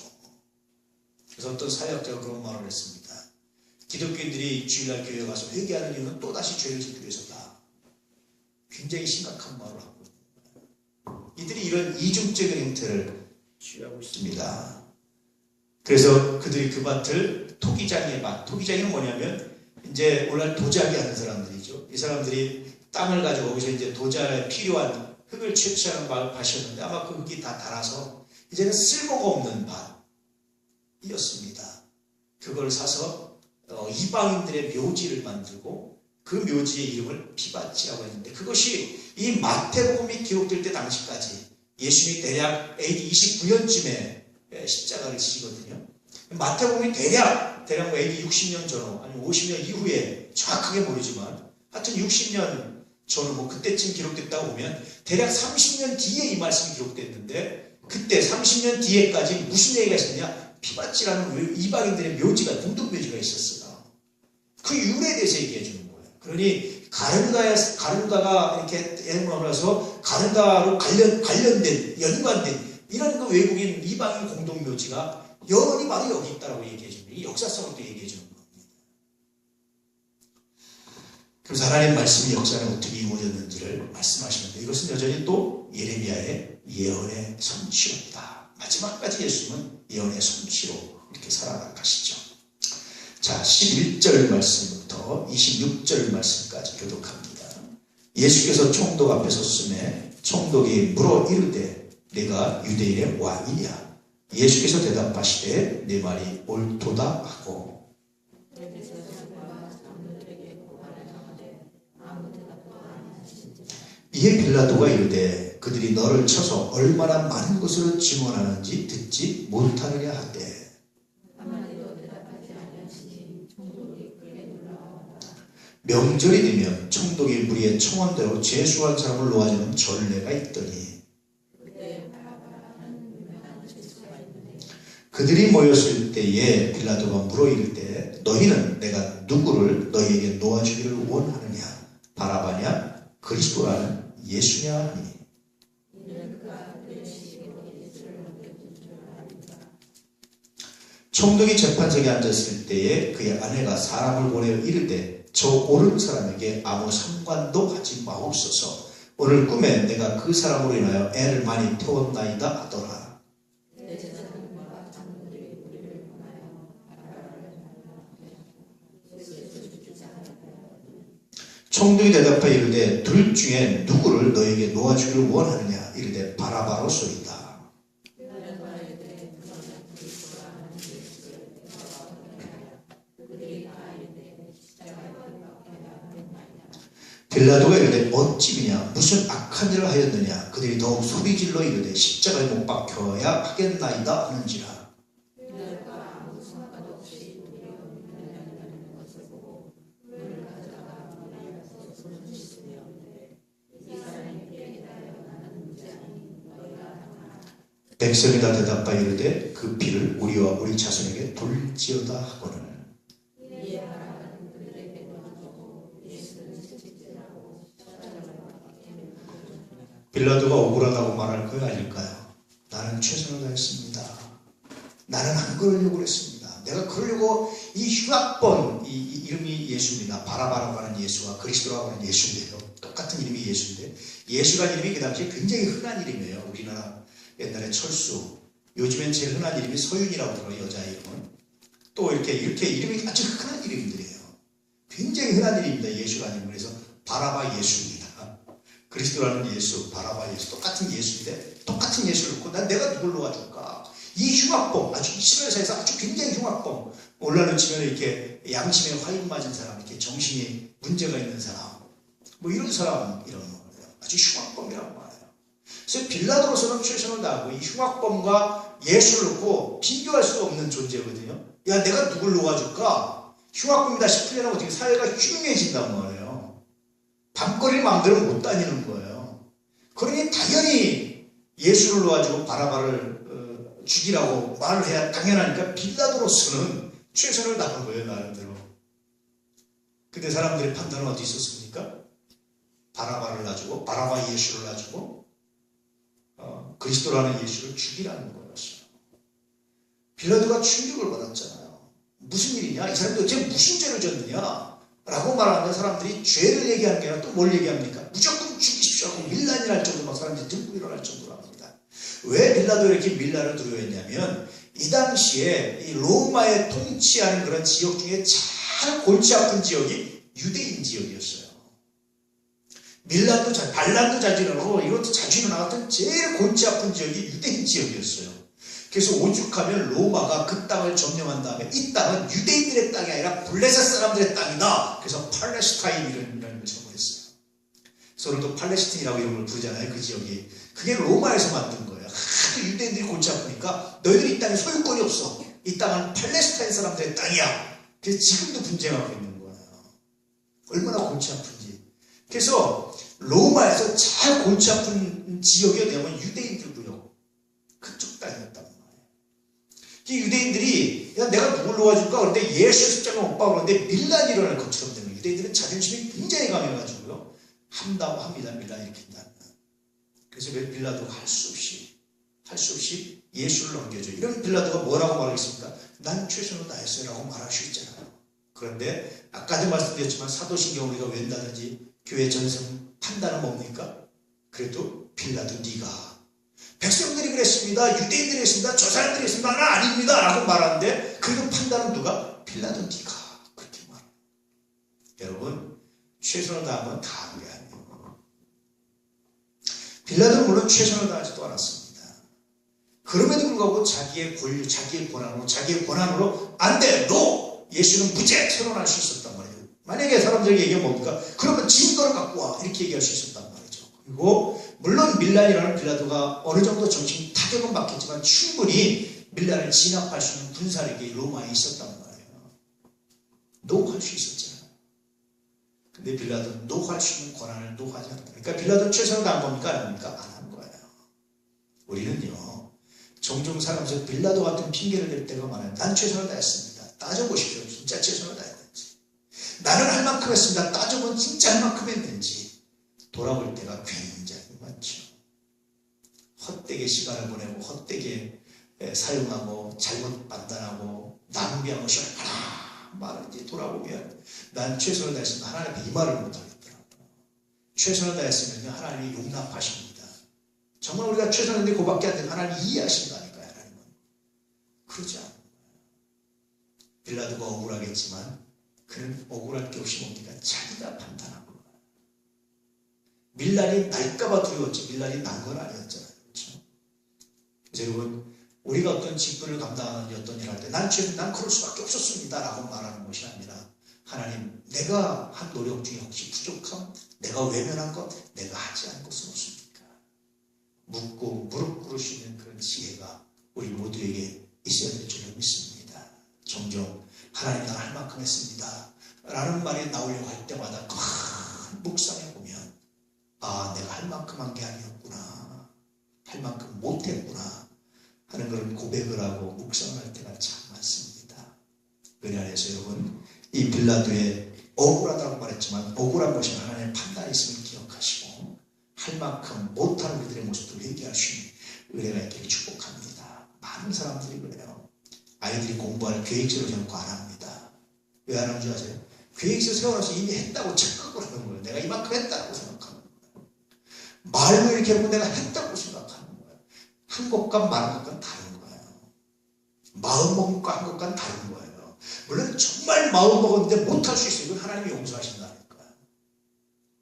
그래서 어떤 사역자가 그런 말을 했습니다. 기독교인들이 주일날 교회에 가서 회개하는 이유는 또다시 죄를 짓기 위해서다. 굉장히 심각한 말을 하고 있습니다. 이들이 이런 이중적인 행태를 취하고 있습니다. 그래서 그들이 그 밭을 토기장의 밭, 토기장이는 뭐냐면 이제 오늘날 도자기 하는 사람들이죠. 이 사람들이 땅을 가지고 거기서 이제 도자에 필요한 흙을 채취하는 밭이었는데 아마 그 흙이 다 닳아서 이제는 쓸모가 없는 밭이었습니다. 그걸 사서 이방인들의 묘지를 만들고 그 묘지의 이름을 피밭이라고 했는데 그것이 이 마태복음이 기록될 때 당시까지 예수님이 대략 AD 29년쯤에 십자가를 지시거든요. 마태복음이 대략 AD 60년 전후 아니면 50년 이후에 정확하게 모르지만 하여튼 60년 전후 뭐 그때쯤 기록됐다고 보면 대략 30년 뒤에 이 말씀이 기록됐는데 그때 30년 뒤에까지 무슨 얘기가 있었냐? 피밭이라는 이방인들의 묘지가 공동묘지가 있었어요. 그 유래에 대해서 얘기해 주는 거예요. 그러니 가룟가가 이렇게 애물어서 가룟가로 관련된 연관된 이런 그 외국인 이방인 공동묘지가 여론이 바로 여기 있다라고 얘기해 주는 이 역사성을 또 얘기해 주는 겁니다. 그래서 하나님 말씀이 역사는 어떻게 이루어졌는지를 말씀하시는데 이것은 여전히 또 예레미야의 예언의 성취입니다. 마지막까지 예수님은 예언의 성취로 이렇게 살아가시죠. 자, 11절 말씀부터 26절 말씀까지 교독합니다. 예수께서 총독 앞에 섰음에 총독이 물어 이르되 내가 유대인의 왕이냐? 예수께서 대답하시되 내 말이 옳도다 하고 이에 빌라도가 이르되 그들이 너를 쳐서 얼마나 많은 것을 증언하는지 듣지 못하느냐 하되 명절이 되면 총독이 무리의 청원대로 제수한 사람을 놓아주는 전례가 있더니 그들이 모였을 때에 빌라도가 물어 이르되 너희는 내가 누구를 너희에게 놓아주기를 원하느냐? 바라바냐? 그리스도라는 예수냐 하니 총독이 재판석에 앉았을 때에 그의 아내가 사람을 보내어 이르되 저 옳은 사람에게 아무 상관도 하지 마옵소서. 오늘 꿈에 내가 그 사람으로 인하여 애를 많이 태웠나이다 하더라. 내 제사장과 장로들이 우리를 보나요? 총독이 대답하여 이르되 둘 중에 누구를 너에게 놓아주기를 원하느냐? 이르되 바라바로소이다. 빌라도가 이르되 어찌 그냐? 무슨 악한 일을 하였느냐? 그들이 더욱 소리질러 이르되 십자가에 못 박혀야 하겠나이다 하는지라. 백성이 다 대답하여 이르되 그 피를 우리와 우리 자손에게 돌지어다 하거늘. 빌라도가 억울하다고 말할 거예요? 아닐까요? 나는 최선을 다했습니다. 나는 안 그러려고 그랬습니다. 내가 그러려고 이 흉악본, 이 이름이 예수입니다. 바라바라고 하는 예수와 그리스도라고 하는 예수인데요. 똑같은 이름이 예수인데, 예수라는 이름이 그 당시에 굉장히 흔한 이름이에요. 우리나라 옛날에 철수, 요즘엔 제일 흔한 이름이 서윤이라고 들어요. 여자 이름은. 또 이렇게 이름이 아주 흔한 이름들이에요. 굉장히 흔한 이름입니다. 예수라는 이름. 그래서 바라바 예수입니다. 그리스도라는 예수, 바라바 예수, 똑같은 예수인데 똑같은 예수를 놓고 난 내가 누굴 놓아줄까? 이 흉악범, 아주 이스라엘사에서 아주 굉장히 흉악범, 오늘날로 치면 이렇게 양심에 화인 맞은 사람, 이렇게 정신이 문제가 있는 사람, 뭐 이런 사람, 이런 거예요. 아주 흉악범이라고 말해요. 그래서 빌라도로서는 최선을 다하고 이 흉악범과 예수를 놓고 비교할 수 없는 존재거든요. 야, 내가 누굴 놓아줄까? 흉악범이다 싶으면 어떻게 사회가 흉흉해진단 말이에요. 밤거리를 마음대로 못 다니는 거예요. 그러니 당연히 예수를 놓아주고 바라바를 죽이라고 말을 해야 당연하니까 빌라도로서는 최선을 다한 거예요, 나름대로. 근데 사람들의 판단은 어디 있었습니까? 바라바를 놔주고 바라바 예수를 놔주고 그리스도라는 예수를 죽이라는 거였어요. 빌라도가 충격을 받았잖아요. 무슨 일이냐? 이 사람들 도대체 무슨 죄를 졌느냐? 라고 말하는 사람들이 죄를 얘기하는 게 아니라 또 뭘 얘기합니까? 무조건 죽이십시오 하고 밀란이 날 정도로 막 사람들이 들고 일어날 정도로 합니다. 왜 빌라도가 이렇게 밀란을 두려워했냐면 이 당시에 이 로마에 통치하는 그런 지역 중에 잘 골치 아픈 지역이 유대인 지역이었어요. 밀란도 반란도 자주 일어나고 이것도 자주 일어나갔던 제일 골치 아픈 지역이 유대인 지역이었어요. 그래서 오죽하면 로마가 그 땅을 점령한 다음에 이 땅은 유대인들의 땅이 아니라 블레셋 사람들의 땅이다. 그래서 팔레스타인 이런 걸 정했어요. 서로도 팔레스틴이라고 이름을 부르잖아요. 그 지역이. 그게 로마에서 만든 거예요. 하도 유대인들이 골치 아프니까 너희들 이 땅에 소유권이 없어. 이 땅은 팔레스타인 사람들의 땅이야. 그래서 지금도 분쟁하고 있는 거예요. 얼마나 골치 아픈지. 그래서 로마에서 잘 골치 아픈 지역이 어디냐면 유대인들 구역. 그쪽 땅이었단 말이에요. 이 유대인들이 야, 내가 누굴 놓아줄까? 그런데 예수 십자가 못 박아 그런데 밀란이 일어날 것처럼 되는 거예요. 유대인들은 자존심이 굉장히 강해가지고요. 한다고 합니다. 밀란이 일으킨다면. 그래서 빌라도가 할 수 없이 예수를 넘겨줘. 이런 빌라도가 뭐라고 말하겠습니까? 난 최선을 다했어요 라고 말할 수 있잖아요. 그런데 아까도 말씀드렸지만 사도신경 우리가 웬다든지 교회 전승 판단은 뭡니까? 그래도 빌라도 네가 백성들이 그랬습니다. 유대인들이 그랬습니다. 저 사람들이 그랬습니다. 나 아닙니다. 라고 말하는데 그래도 판단은 누가? 빌라도 네가 그렇게 말해요. 여러분 최선을 다하면 다 한 게 아니에요. 빌라도는 물론 최선을 다하지도 않았습니다. 그럼에도 불구하고 자기의 권리, 자기의 권한으로 안 돼! 너! 예수는 무죄! 선언할 수 있었단 말이에요. 만약에 사람들에게 얘기하면 뭡니까? 그러면 증거를 갖고 와! 이렇게 얘기할 수 있었단 말이죠. 그리고 물론 밀란이라는 빌라도가 어느 정도 정신 타격은 받겠지만 충분히 밀란을 진압할 수 있는 군사력이 로마에 있었단 말이에요. 노할 수 있었잖아요. 근데 빌라도는 노할 수 있는 권한을 노하지 않는다. 그러니까 빌라도는 최선을 다한 겁니까? 안 합니까? 안 한 거예요. 우리는요. 종종 살면서 빌라도 같은 핑계를 댈 때가 많아요. 난 최선을 다했습니다. 따져보십시오. 진짜 최선을 다했는지. 나는 할 만큼 했습니다. 따져보면 진짜 할 만큼 했는지. 돌아볼 때가 굉장히 많죠. 헛되게 시간을 보내고 헛되게 사용하고 잘못 판단하고 낭비한 것이 얼마나 말을 이제 돌아보면 난 최선을 다했으면 하나님 앞에 이 말을 못하겠더라고요. 최선을 다했으면 하나님이 용납하십니다. 정말 우리가 최선을 다했는데 그밖에 안 되면 하나님이 이해하신다니까요. 하나님은. 그러지 않아요. 빌라도가 억울하겠지만 그는 억울할 게 없이 뭡니까? 자기가 판단한 거예요. 밀란이 날까봐 두려웠지 밀란이 난 건 아니었잖아요. 그렇죠? 그래서 여러분 우리가 어떤 직분을 감당하는 어떤 일을 할 때 난 그럴 수밖에 없었습니다 라고 말하는 것이 아니라 하나님 내가 한 노력 중에 혹시 부족함 내가 외면한 것 내가 하지 않은 것은 없습니까? 묻고 무릎 꿇을 수 있는 그런 지혜가 우리 모두에게 있어야 될 줄을 믿습니다. 종종 하나님 나는 할 만큼 했습니다 라는 말이 나오려고 할 때마다 큰 묵상해 보면 아 내가 할 만큼 한 게 아니었구나 할 만큼 못했구나 하는 그런 고백을 하고 묵상할 때가 참 많습니다. 은혜 안에서 여러분 이 빌라도의 억울하다고 말했지만 억울한 것이 하나님의 판단이 있음을 기억하시고 할 만큼 못하는 우리들의 모습을 회개할 수 있는 은혜가 있기를 축복합니다. 많은 사람들이 그래요. 아이들이 공부할 계획서를 정고 안 합니다. 왜 안 하는 줄 아세요? 계획서 세워놔서 이미 했다고 착각을 하는 거예요. 내가 이만큼 했다고 생각하는 거예요. 말로 이렇게 하고 내가 했다고 생각하는 거예요. 한 것과 말한 것과는 다른 거예요. 마음 먹은 것과 한 것과는 다른 거예요. 물론 정말 마음 먹었는데 못할 수 있어요. 이건 하나님이 용서하신다니까요.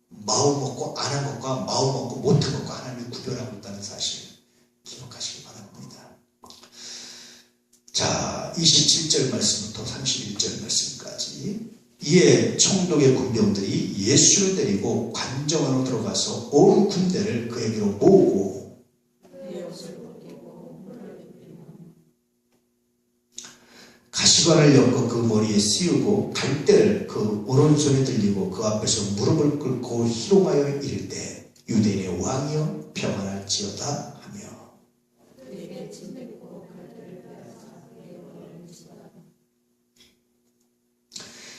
마음 먹고 안 한 것과 마음 먹고 못한 것과 하나님이 구별하고 있다는 사실 기억하시기 바랍니다. 자, 27절 말씀부터 31절 말씀까지 이에 총독의 군병들이 예수를 데리고 관정 안으로 들어가서 온 군대를 그에게로 모으고 가시관을 엮어 그 머리에 씌우고 갈대를 그 오른손에 들리고 그 앞에서 무릎을 꿇고 희롱하여 이르되 유대인의 왕이여 평안할지어다 하며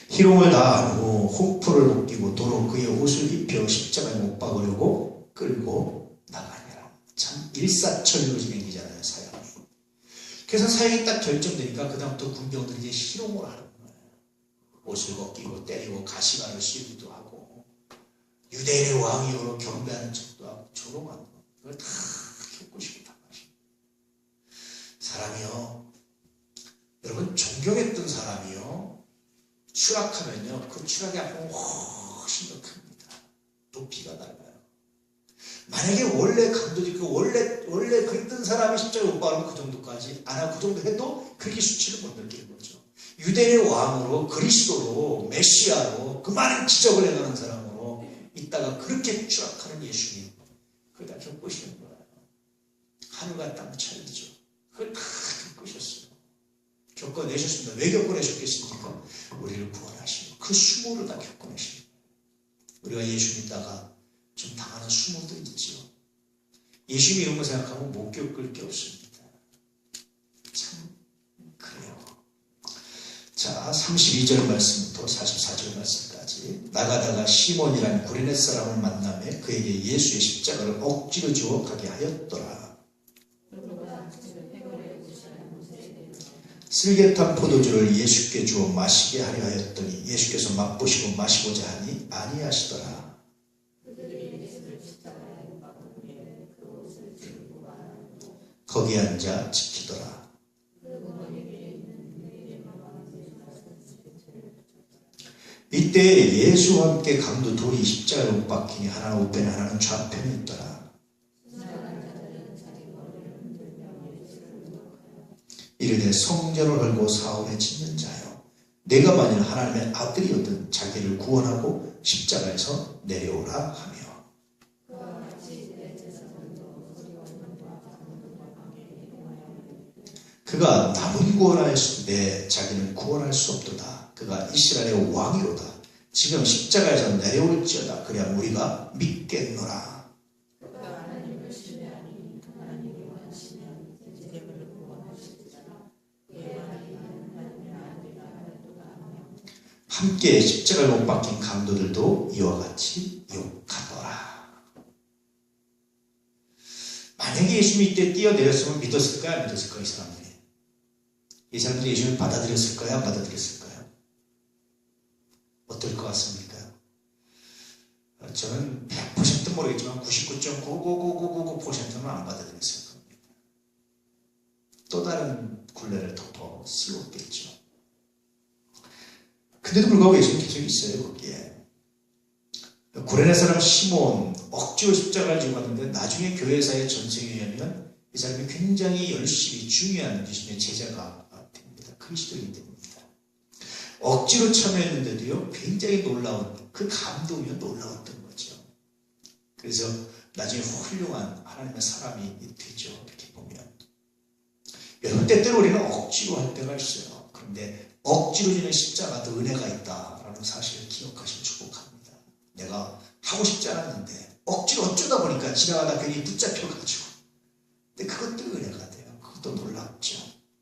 희롱을 다한 후 홍포를 벗기고 도로 그의 옷을 입혀 십자가에 못 박으려고 끌고 나가니라. 참 일사천리로 진행되잖아요. 사역이. 그래서 사역이 딱 결정되니까 그 다음부터 군병들이 이제 희롱을 하는 거예요. 옷을 벗기고 때리고 가시관을 씌우기도 하고 유대인의 왕이요로 경배하는 척도 하고 조롱하는 거. 그걸 다 겪고 싶었단 말이에요. 사람이요. 여러분 존경했던 사람이요. 추락하면요. 그 추락의 아픔은 훨씬 더 큽니다. 높이가 달라요. 만약에 원래 강도 있고 원래 그랬던 사람이 십자가에 못 박으면 그 정도까지 안 하고 그 정도 해도 그렇게 수치를 못 느끼는 거죠. 유대인의 왕으로 그리스도로 메시아로 그 많은 기적을 행하는 사람으로 있다가 그렇게 추락하는 예수님 그걸 다 겪으시는 거예요. 하늘과 땅 차이죠. 그걸 다 겪으셨어요. 겪어내셨습니다. 왜 겪어내셨겠습니까? 우리를 구원하시고 그 수모를 다 겪어내시는 거예요. 우리가 예수 믿다가 좀 당하는 수모도 있죠. 예수 이런 거 생각하면 못 겪을 게 없습니다. 참 그래요. 자 32절 말씀부터 44절 말씀까지 나가다가 시몬이라는 구레네 사람을 만나며 그에게 예수의 십자가를 억지로 지워 가게 하였더라. 슬개탄 포도주를 예수께 주어 마시게 하려 하였더니 예수께서 맛보시고 마시고자 하니 아니하시더라. 거기 앉아 지키더라. 이때 예수와 함께 강도 둘이 십자가에 못 박히니 하나는 우편에 하나는 좌편에 있더라. 이르되 성전을 헐고 사울에 짓는 자여 내가 만일 하나님의 아들이었든 자기를 구원하고 십자가에서 내려오라 하며 그가 남은 구원하였으되 자기는 구원할 수 없도다. 그가 이스라엘의 왕이로다. 지금 십자가에서 내려올지어다. 그래야 우리가 믿겠노라. 함께 십자가에 못 박힌 강도들도 이와 같이 욕하더라. 만약에 예수님이 이때 뛰어내렸으면 믿었을까요? 안 믿었을까요? 이 사람들이 예수님을 받아들였을까요? 안 받아들였을까요? 어떨 것 같습니까? 저는 100% 모르겠지만 99.99999%는 안 받아들였을 겁니다. 또 다른 굴레를 덮어 씌웠겠죠. 근데도 불구하고 예수님 계속 있어요, 거기에. 구레네 사람 시몬 억지로 십자가를 지고 갔는데 나중에 교회사의 전승에 의하면 이 사람이 굉장히 열심히 중요한 예수님의 제자가 됩니다. 그리스도인이 됩니다. 억지로 참여했는데도요, 굉장히 놀라운, 그 감동이 놀라웠던 거죠. 그래서 나중에 훌륭한 하나님의 사람이 되죠. 이렇게 보면. 여러분, 때때로 우리는 억지로 할 때가 있어요. 그런데 억지로 지는 십자가도 은혜가 있다라는 사실을 기억하시면 축복합니다. 내가 하고 싶지 않았는데 억지로 어쩌다 보니까 지나가다 괜히 붙잡혀가지고. 근데 그것도 은혜가 돼요. 그것도 놀랍죠.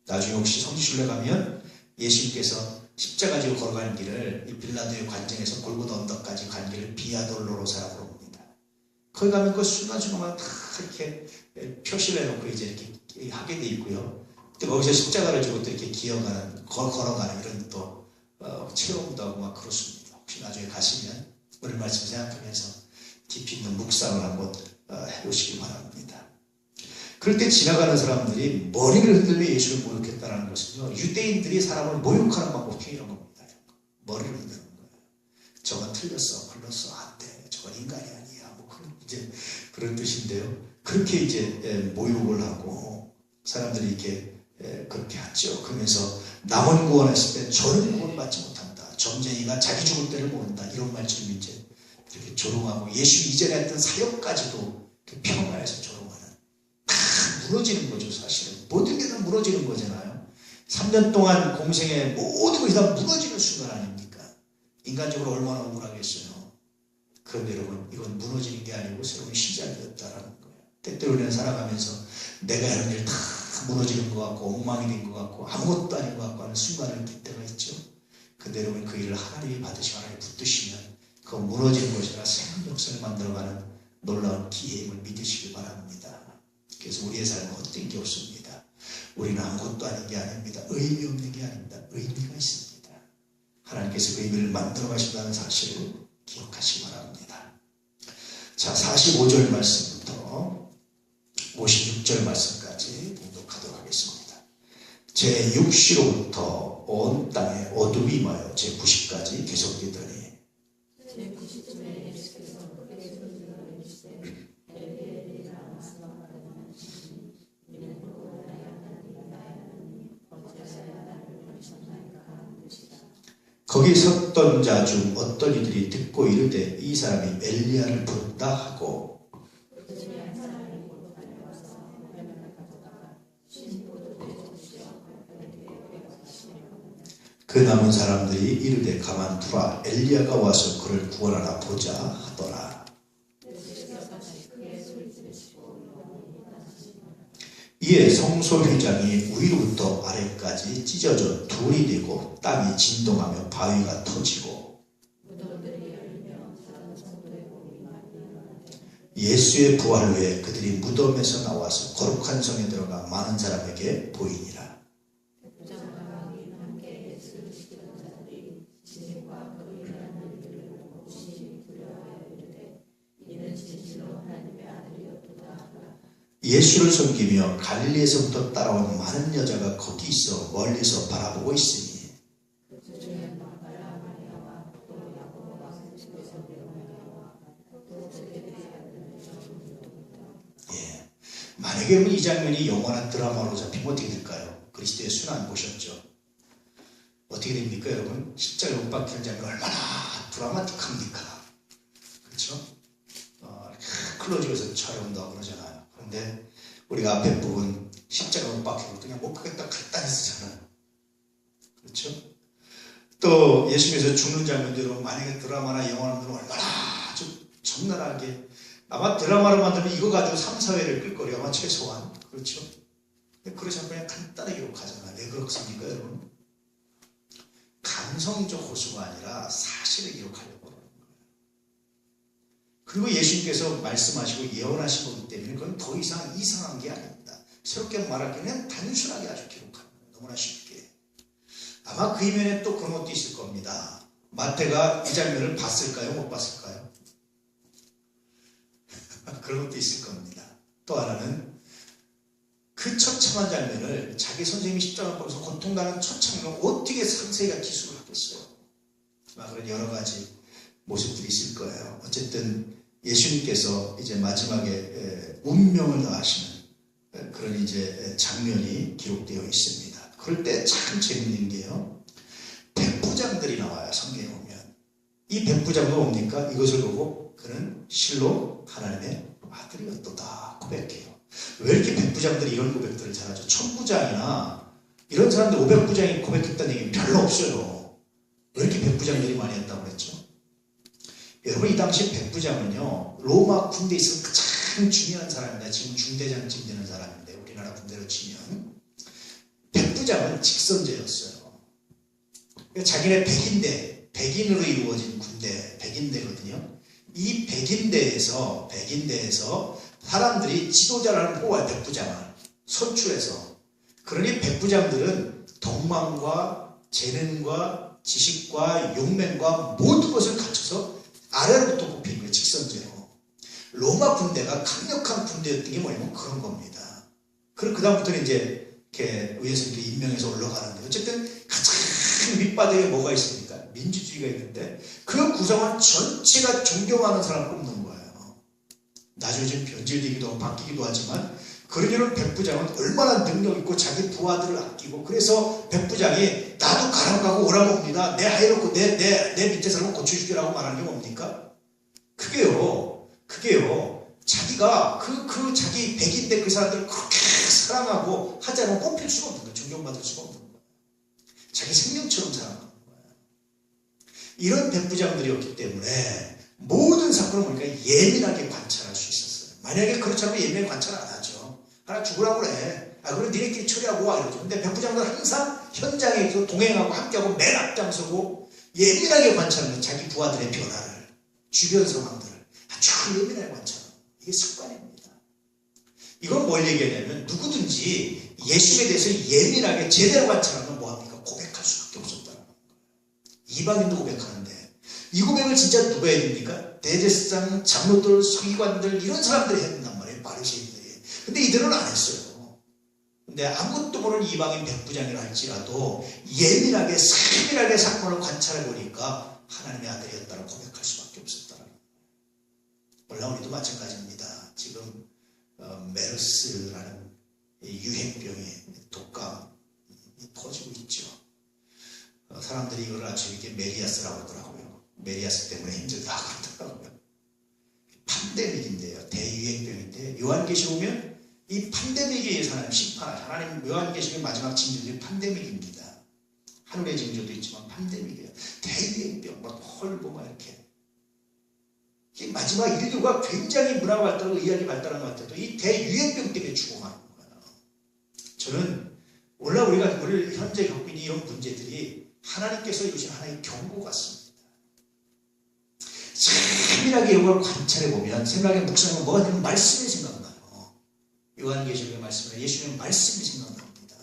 나중에 혹시 성지순례 가면 예수님께서 십자가 지고 걸어가는 길을 이 빌라도의 관정에서 골고다 언덕까지 간 길을 비아 돌로로사라고 합니다. 거기 가면 그 순간순간 다 이렇게 표시를 해놓고 이제 이렇게 하게 돼 있고요. 또 거기서 십자가를 지고 또 이렇게 기어가는, 걸어가는 이런 또 체험도 하고 막 그렇습니다. 혹시 나중에 가시면 오늘 말씀 생각하면서 깊이 있는 묵상을 한번 해보시기 바랍니다. 그럴 때 지나가는 사람들이 머리를 흔들며 예수를 모욕했다는 것은요, 유대인들이 사람을 모욕하는 방법 이런 겁니다. 머리를 흔드는 거예요. 저건 틀렸어, 걸렸어, 안 돼. 저건 인간이 아니야. 뭐 그런 뜻인데요. 그렇게 이제 모욕을 하고 사람들이 이렇게 그렇게 하죠. 그러면서 남은 구원했을 때 저는 구원받지 못한다. 점쟁이가 자기 죽을 때를 모른다. 이런 말처럼 이제 이렇게 조롱하고 예수 이전에 했던 사역까지도 평가해서 조롱하는. 무너지는 거죠, 사실은. 모든 게 다 무너지는 거잖아요. 3년 동안 공생의 모든 것이 다 무너지는 순간 아닙니까? 인간적으로 얼마나 억울하겠어요. 그런데 여러분, 이건 무너지는 게 아니고 새로운 시작이었다라는 거예요. 때때로는 살아가면서 내가 이런 일 다 무너지는 것 같고 엉망이 된 것 같고 아무것도 아닌 것 같고 하는 순간을 볼 때가 있죠. 근데 여러분, 그 일을 하나님이 받으시고 하나님이 붙드시면 그 무너지는 것이 아니라 새로운 역사를 만들어가는 놀라운 기회임을 믿으시기 바랍니다. 그래서 우리의 삶은 헛된 게 없습니다. 우리는 아무것도 아닌 게 아닙니다. 의미 없는 게 아닙니다. 의미가 있습니다. 하나님께서 그 의미를 만들어 가신다는 사실을 기억하시기 바랍니다. 자, 45절 말씀부터 56절 말씀까지 공독하도록 하겠습니다. 제 6시로부터 온 땅에 어둠이 임하여 제 90까지 계속되더니 제 90쯤에 예수께서 크게 소리로 이르시되 엘리 라마 사박하는 하시니 이는 또 나의 하나님 나의 하나님 어찌하여 나를 버리셨나이까 하는 뜻이다. 거기 섰던 자 중 어떤 이들이 듣고 이르되 이 사람이 엘리야를 부른다 하고 그중에 한 사람이 곧 달려와서 열매를 가져다가 신포도주에 적시어 발판에 빼어 가시며 그 남은 사람들이 이르되 가만두라 엘리야가 와서 그를 구원하라 보자 하더라. 이에 성소회장이 위로부터 아래까지 찢어져 둘이 되고 땅이 진동하며 바위가 터지고 예수의 부활 후에 그들이 무덤에서 나와서 거룩한 성에 들어가 많은 사람에게 보이니라. 예수를 섬기며 갈릴리에서부터 따라온 많은 여자가 거기 있어 멀리서 바라보고 있으니 예. 만약에 이 장면이 영화나 드라마로 잡히면 어떻게 될까요? 그리스도의 순환 보셨죠? 어떻게 됩니까, 여러분? 십자가에 못 박히는 장면 얼마나 드라마틱합니까? 그렇죠? 클로즈에서 촬영도 그러잖아요. 그런데 우리가 앞에 부분 십자가 못 박히고 그냥 못 가겠다 간단히 쓰잖아요. 그렇죠? 또 예수님께서 죽는 장면도 여러분 만약에 드라마나 영화를 보면 얼마나 아주 적나라하게 아마 드라마를 만들면 이거 가지고 3, 4회를 끌 거예요. 아마 최소한. 그렇죠? 그래서 그냥 간단하게 기록하잖아요. 왜 그렇습니까, 여러분? 감성적 호소가 아니라 사실을 기록하려고 하는 거예요. 그리고 예수님께서 말씀하시고 예언하신 거기 때문에 그건 더 이상 이상한 게 아닙니다. 새롭게 말하기는 단순하게 아주 기록하는 거예요. 너무나 쉽게. 아마 그 이면에 또 그런 것도 있을 겁니다. 마태가 이 장면을 봤을까요? 못 봤을까요? 그런 것도 있을 겁니다. 또 하나는 그 처참한 장면을 자기 선생님이 십자가 보면서 고통당하는 처참함을 어떻게 상세히가 기술을 하겠어요? 그런 여러 가지 모습들이 있을 거예요. 어쨌든 예수님께서 이제 마지막에 운명을 다하시는 그런 이제 장면이 기록되어 있습니다. 그럴 때 참 재밌는 게요. 백부장들이 나와요. 성경에 보면. 이 백부장도 뭡니까? 이것을 보고 그는 실로 하나님의 아들이었도다 고백해요. 왜 이렇게 백부장들이 이런 고백들을 잘하죠? 천부장이나 이런 사람들 500부장이 고백했다는 얘기는 별로 없어요. 왜 이렇게 백부장들이 많이 했다고 그랬죠? 여러분, 이 당시 백부장은요, 로마 군대에 있어서 가장 중요한 사람입니다. 지금 중대장쯤 되는 사람인데, 우리나라 군대로 치면. 백부장은 직선제였어요. 자기네 백인으로 이루어진 군대, 백인대거든요. 이 백인대에서 사람들이 지도자를 뽑아요. 백부장을 선출해서. 그러니 백부장들은 덕망과 재능과 지식과 용맹과 모든 것을 갖춰서 아래로부터 뽑힌 거예요. 직선제로. 로마 군대가 강력한 군대였던 게 뭐냐면 그런 겁니다. 그리고 그 다음부터는 이제 이렇게 위에서 이렇게 임명해서 올라가는데, 어쨌든 가장 밑바닥에 뭐가 있습니까? 민주주의가 있는데 그 구성원 전체가 존경하는 사람을 뽑는 거예요. 나중에 좀 변질되기도 하고 바뀌기도 하지만, 그러려는 백부장은 얼마나 능력 있고 자기 부하들을 아끼고, 그래서 백부장이 나도 가라고 가고 오라고 옵니다. 내 하이놓고 내 밑에 사람을 고쳐주기라고 말하는 게 뭡니까? 그게요. 자기가 그 자기 백인데 그 사람들을 그렇게 사랑하고 하지 않으면 뽑힐 수가 없는 거예요. 존경받을 수가 없는 거예요. 자기 생명처럼 사랑하는 거예요. 이런 백부장들이었기 때문에 모든 사건을 보니까 예민하게 관찰할 수 있었어요. 만약에 그렇지 않으면 예민하게 관찰 안 하죠. 하나 죽으라고 그래. 그럼 니네끼리 처리하고 와 이러죠. 근데 백부장들은 항상 현장에서 동행하고 함께하고 맨 앞장서고 예민하게 관찰하는 자기 부하들의 변화를, 주변 상황들을 아주 예민하게 관찰하는, 이게 습관입니다. 이건 뭘 얘기하냐면, 누구든지 예수에 대해서 예민하게 제대로 관찰하면 뭐합니까? 고백할 수밖에 없었다는 거예요. 이방인도 고백하는데 이 고백을 진짜 누가 해야 됩니까? 대제사장, 장로들, 서기관들, 이런 사람들이 해야 된단 말이에요. 바리새인들이. 근데 이들은 안 했어요. 근데 아무것도 모르는 이방인 백부장이라 할지라도 예민하게 세밀하게 사건을 관찰해 보니까 하나님의 아들이었다고 고백할 수밖에 없었다는 거예요. 물론 우리도 마찬가지입니다. 지금 메르스라는 유행병의 독감이 퍼지고 있죠. 사람들이 이걸 아주 이렇게 메리아스라고 하더라고요. 메리아스 때문에 힘들다고 하더라고요. 팬데믹인데요. 대유행병인데, 요한계시 보면 이 팬데믹에 의해서 하나님 요한계시의 마지막 징조들이 팬데믹입니다. 하늘의 징조도 있지만 팬데믹이에요. 대유행병, 막 헐고 막 이렇게. 마지막 인류가 굉장히 문화 발달하고 의학이 발달한 것 같아도 이 대유행병 때문에 죽어가는 거예요. 저는 오늘 우리가 현재 겪고 있는 이런 문제들이 하나님께서 주신 하나의 경고 같습니다. 세밀하게 이걸 관찰해 보면, 세밀하게 묵상하면 뭐가 되면 말씀이 생각나요. 요한계시록의 말씀이나 예수님의 말씀이 생각납니다.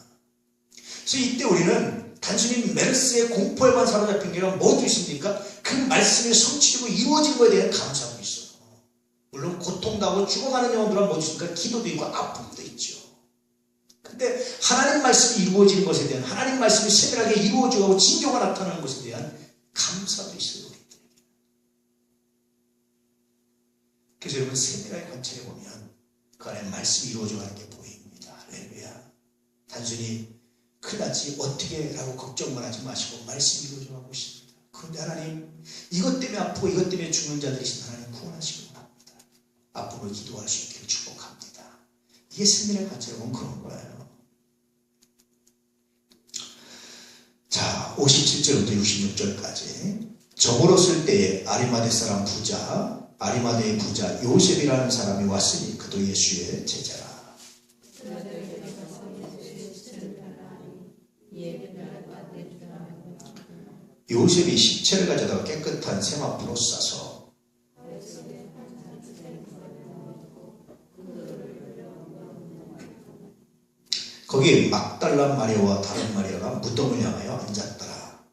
그래서 이때 우리는 단순히 메르스의 공포에만 사로잡힌 게 아니라 뭐도 있습니까? 그 말씀이 성취되고 이루어진 것에 대한 감사도 있어요. 물론 고통당하고 죽어가는 영혼들은 뭐도 있습니까? 기도도 있고 아픔도 있죠. 근데 하나님 말씀이 이루어지는 것에 대한, 하나님 말씀이 세밀하게 이루어지고 징조가 나타나는 것에 대한 감사도 있어요. 우리들에게. 그래서 여러분, 세밀하게 관찰해 보면 그 안에 말씀이 이루어져가는 게 보입니다. 할렐루야. 단순히 큰일났지 어떻게 라고 걱정만 하지 마시고 말씀이 이루어져가고 있습니다. 그런데 하나님, 이것 때문에 아프고 이것 때문에 죽는 자들이신 하나님 구원하시기 바랍니다. 아픔을 기도할 수 있기를 축복합니다. 이게 세밀하게 관찰해 보면 그런 거예요. 자, 57절부터 66절까지. 저물었을 때에 아리마대 사람 부자, 아리마대의 부자 요셉이라는 사람이 왔으니 그도 예수의 제자라. 요셉이 시체를 가져다가 깨끗한 세마포로 싸서 거기에 막달라 마리아와 다른 마리아가 무덤을 향하여 앉았더라.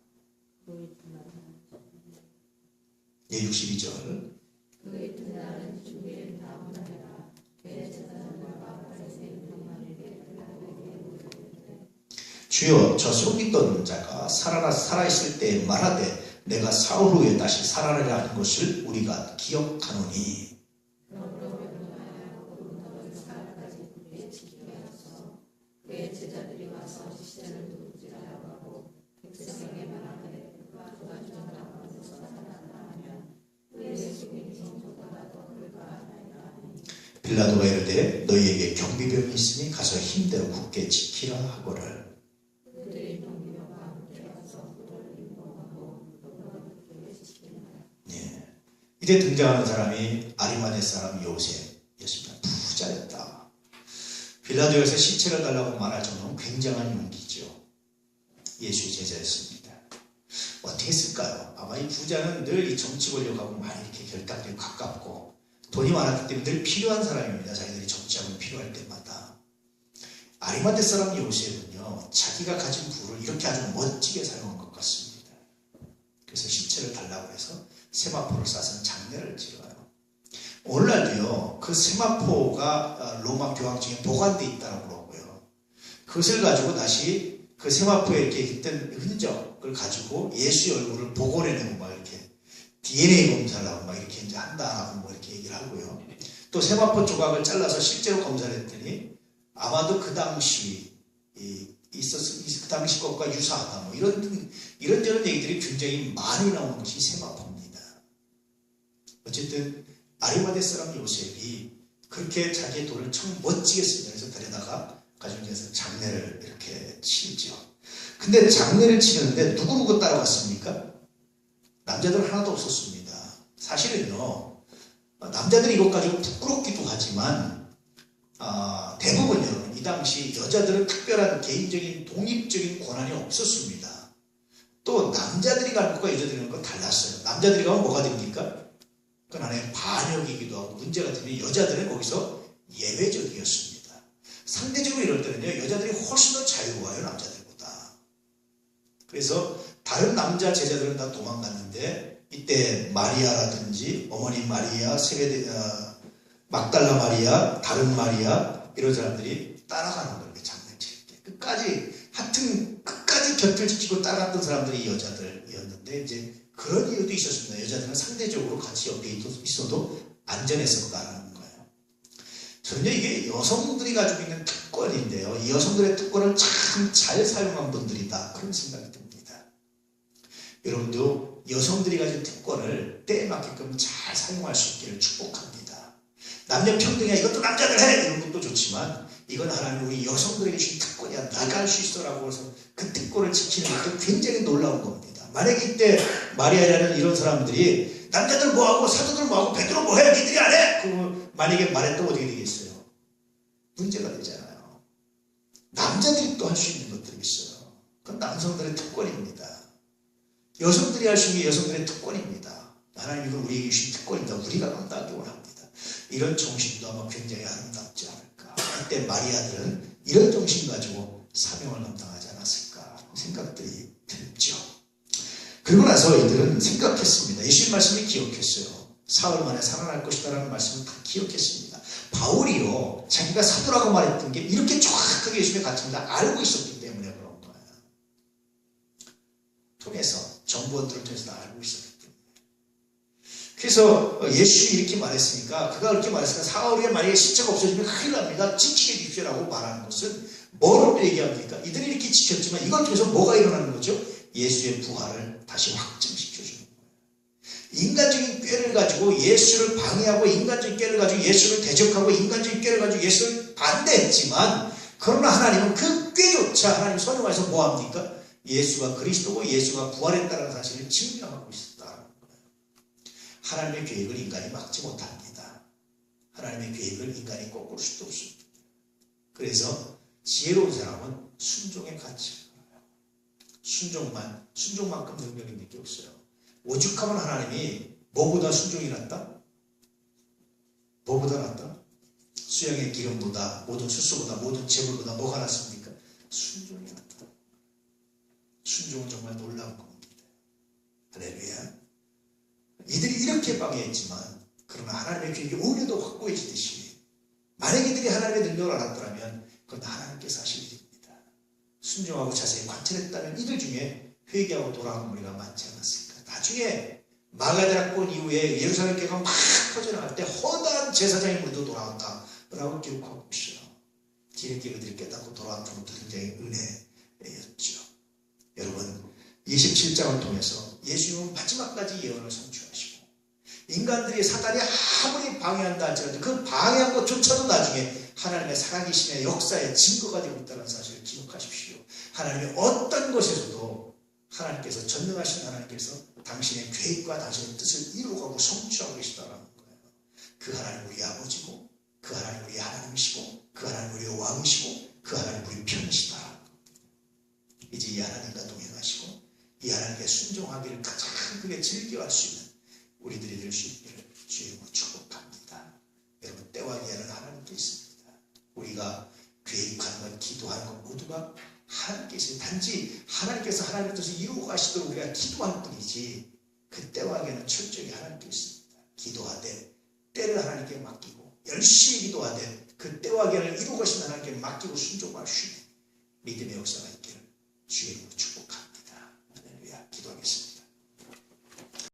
예, 62절. 그 이튿날은 주일 다음 날이라 대제사장과 바리새인 동만에게 주여, 저 속이던 자가 살아있을 때에 말하되 내가 사흘 후에 다시 살아나리라 하는 것을 우리가 기억하노니. 그의 제자들이 와서 시체를 누구지라고 하고 백성에게 말하되 그가 죽었다고 하면서 살아났다 하면 그의 예수님이 성소보다도 그가 하나이라 하니. 빌라도가 이르되 너희에게 경비병이 있으니 가서 힘대로 굳게 지키라 하거늘. 그들이 경비병과 함께 가서 그를 인봉하고 그를 굳게 지키니라. 예. 이때 등장하는 사람이 아리마대 사람 요셉이었습니다. 부자였다. 빌라도에서 시체를 달라고 말할 정도는 굉장한 용기죠. 예수의 제자였습니다. 어떻게 했을까요? 아마 이 부자는 늘 이 정치 권력하고 많이 이렇게 결탁되고 가깝고 돈이 많았기 때문에 늘 필요한 사람입니다. 자기들이 정치하고 필요할 때마다. 아리마대 사람 요셉은요, 자기가 가진 부를 이렇게 아주 멋지게 사용한 것 같습니다. 그래서 시체를 달라고 해서 세마포를 쏴서 장례를 지어요. 오늘날도요, 그 세마포가 로마 교황청에 보관되어 있다고 그러고요. 그것을 가지고 다시 그 세마포에 이렇게 있던 흔적을 가지고 예수의 얼굴을 복원해내고 막 이렇게 DNA 검사를 하고 막 이렇게 이제 한다고 뭐 이렇게 얘기를 하고요. 또 세마포 조각을 잘라서 실제로 검사를 했더니 아마도 그 당시 그 당시 것과 유사하다 뭐 이런저런 얘기들이 굉장히 많이 나오는 것이 세마포입니다. 어쨌든 아리마대 사람 요셉이 그렇게 자기의 돈을 참 멋지게 쓰면서 그래서 데려다가 가정에서 장례를 이렇게 치죠. 근데 장례를 치는데 누구 따라갔습니까? 남자들 하나도 없었습니다. 사실은요, 남자들이 이것 가지고 부끄럽기도 하지만 대부분 여러분 이 당시 여자들은 특별한 개인적인 독립적인 권한이 없었습니다. 또 남자들이 가는 것과 여자들이 가는 건 달랐어요. 남자들이 가면 뭐가 됩니까? 그건 하나의 반역이기도 하고 문제가 되면 여자들은 거기서 예외적이었습니다. 상대적으로 이럴 때는요, 여자들이 훨씬 더 자유로워요, 남자들보다. 그래서 다른 남자 제자들은 다 도망갔는데 이때 마리아라든지 어머니 마리아, 막달라 마리아, 다른 마리아 이런 사람들이 따라가는 거예요. 장례 칠 때. 끝까지 곁을 지키고 따라갔던 사람들이 여자들이었는데 이제 그런 이유도 있었습니다. 여자들은 상대적으로 같이 옆에 있어도 안전했었다는 거예요. 저는요, 이게 여성들이 가지고 있는 특권인데요. 이 여성들의 특권을 참 잘 사용한 분들이다. 그런 생각이 듭니다. 여러분도 여성들이 가진 특권을 때에 맞게끔 잘 사용할 수 있기를 축복합니다. 남녀 평등이야, 이것도 남자들 해! 이런 것도 좋지만 이건 하나님 우리 여성들에게 주신 특권이야. 나가 할 수 있어라고 해서 그 특권을 지키는 것도 굉장히 놀라운 겁니다. 만약에 이때 마리아라는 이런 사람들이 남자들 뭐하고 사도들 뭐하고 베드로 뭐해? 니들이 안 해? 그 만약에 말했다면 어떻게 되겠어요? 문제가 되잖아요. 남자들이 또 할 수 있는 것들이 있어요. 그건 남성들의 특권입니다. 여성들이 할 수 있는 게 여성들의 특권입니다. 하나님 이건 우리에게 주신 특권입니다. 우리가 감당하기 원합니다. 이런 정신도 아마 굉장히 아름답지 않을까. 그때 마리아들은 이런 정신 가지고 사명을 감당하지 않았을까 생각들이 들죠. 그리고 나서 이들은 생각했습니다. 예수님 말씀을 기억했어요. 사흘 만에 살아날 것이다라는 말씀을 다 기억했습니다. 바울이요, 자기가 사도라고 말했던 게 이렇게 정확하게 예수님의 가르침을 다 알고 있었기 때문에 그런 거예요. 정보원들을 통해서 다 알고 있었기 때문에. 그래서 예수님이 이렇게 말했으니까, 그가 그렇게 말했으니까 사흘 후에 만약에 시체가 없어지면 큰일 납니다. 지키게 주십시오라고 말하는 것은 뭐로 얘기합니까? 이들이 이렇게 지켰지만 이걸 통해서 뭐가 일어나는 거죠? 예수의 부활을 다시 확증시켜주는 거예요. 인간적인 꾀를 가지고 예수를 방해하고 인간적인 꾀를 가지고 예수를 대적하고 인간적인 꾀를 가지고 예수를 반대했지만 그러나 하나님은 그 꾀조차 하나님 선용해서 뭐합니까? 예수가 그리스도고 예수가 부활했다는 사실을 증명하고 있었다는 거예요. 하나님의 계획을 인간이 막지 못합니다. 하나님의 계획을 인간이 꺾을 수도 없습니다. 그래서 지혜로운 사람은 순종의 가치를 알아요. 순종만큼 능력이 있는 게 없어요. 오죽하면 하나님이 뭐보다 순종이 낫다? 뭐보다 낫다? 수양의 기름보다, 모든 수수보다, 모든 재물보다 뭐가 낫습니까? 순종이 낫다. 순종은 정말 놀라운 겁니다. 할렐루야. 이들이 이렇게 방해했지만 그러나 하나님의 계획이 오히려도 확고해지듯이 만약 이들이 하나님의 능력을 알았더라면 그건 하나님께서 하실 일입니다. 순종하고 자세히 관찰했다면 이들 중에 회개하고 돌아오는 무리가 많지 않았을까. 나중에 마가다락본 이후에 예루살렘 교회가 막 퍼져나갈 때 허다한 제사장의 무리도 돌아온다 라고 기록하고 있어요. 뒤늦게 그들이 깨닫고 돌아왔던 것도 굉장히 은혜였죠. 여러분 27장을 통해서 예수님은 마지막까지 예언을 성취하시고 인간들이 사단이 아무리 방해한다 할지라도 그 방해한 것조차도 나중에 하나님의 살아계심의 역사의 증거가 되고 있다는 사실을 기억하십시오. 하나님의 어떤 것에서도 하나님께서 전능하신 하나님께서 당신의 계획과 당신의 뜻을 이루어가고 성취하고 계시다는 거예요. 그 하나님 우리 아버지고 그 하나님 우리 하나님이시고 그 하나님 우리 왕이시고 그 하나님 우리 편이시다. 이제 이 하나님과 동행하시고 이 하나님께 순종하기를 가장 크게 즐겨할 수 있는 우리들이 될 수 있기를 주님으로 축복합니다. 여러분 때와 기한은 하나님께 있습니다. 우리가 계획하는 것, 기도하는 것 모두가 하나님께서 단지 하나님께서 하나님의 뜻을 이루어 가시도록 우리가 기도할 뿐이지 그 때와 기한은 철저히 하나님께 있습니다. 기도하되 때를 하나님께 맡기고 열심히 기도하되 그 때와 기한을 이루어 가신 하나님께 맡기고 순종할 수 있는 믿음의 역사가 있기를 주님으로 축복합니다.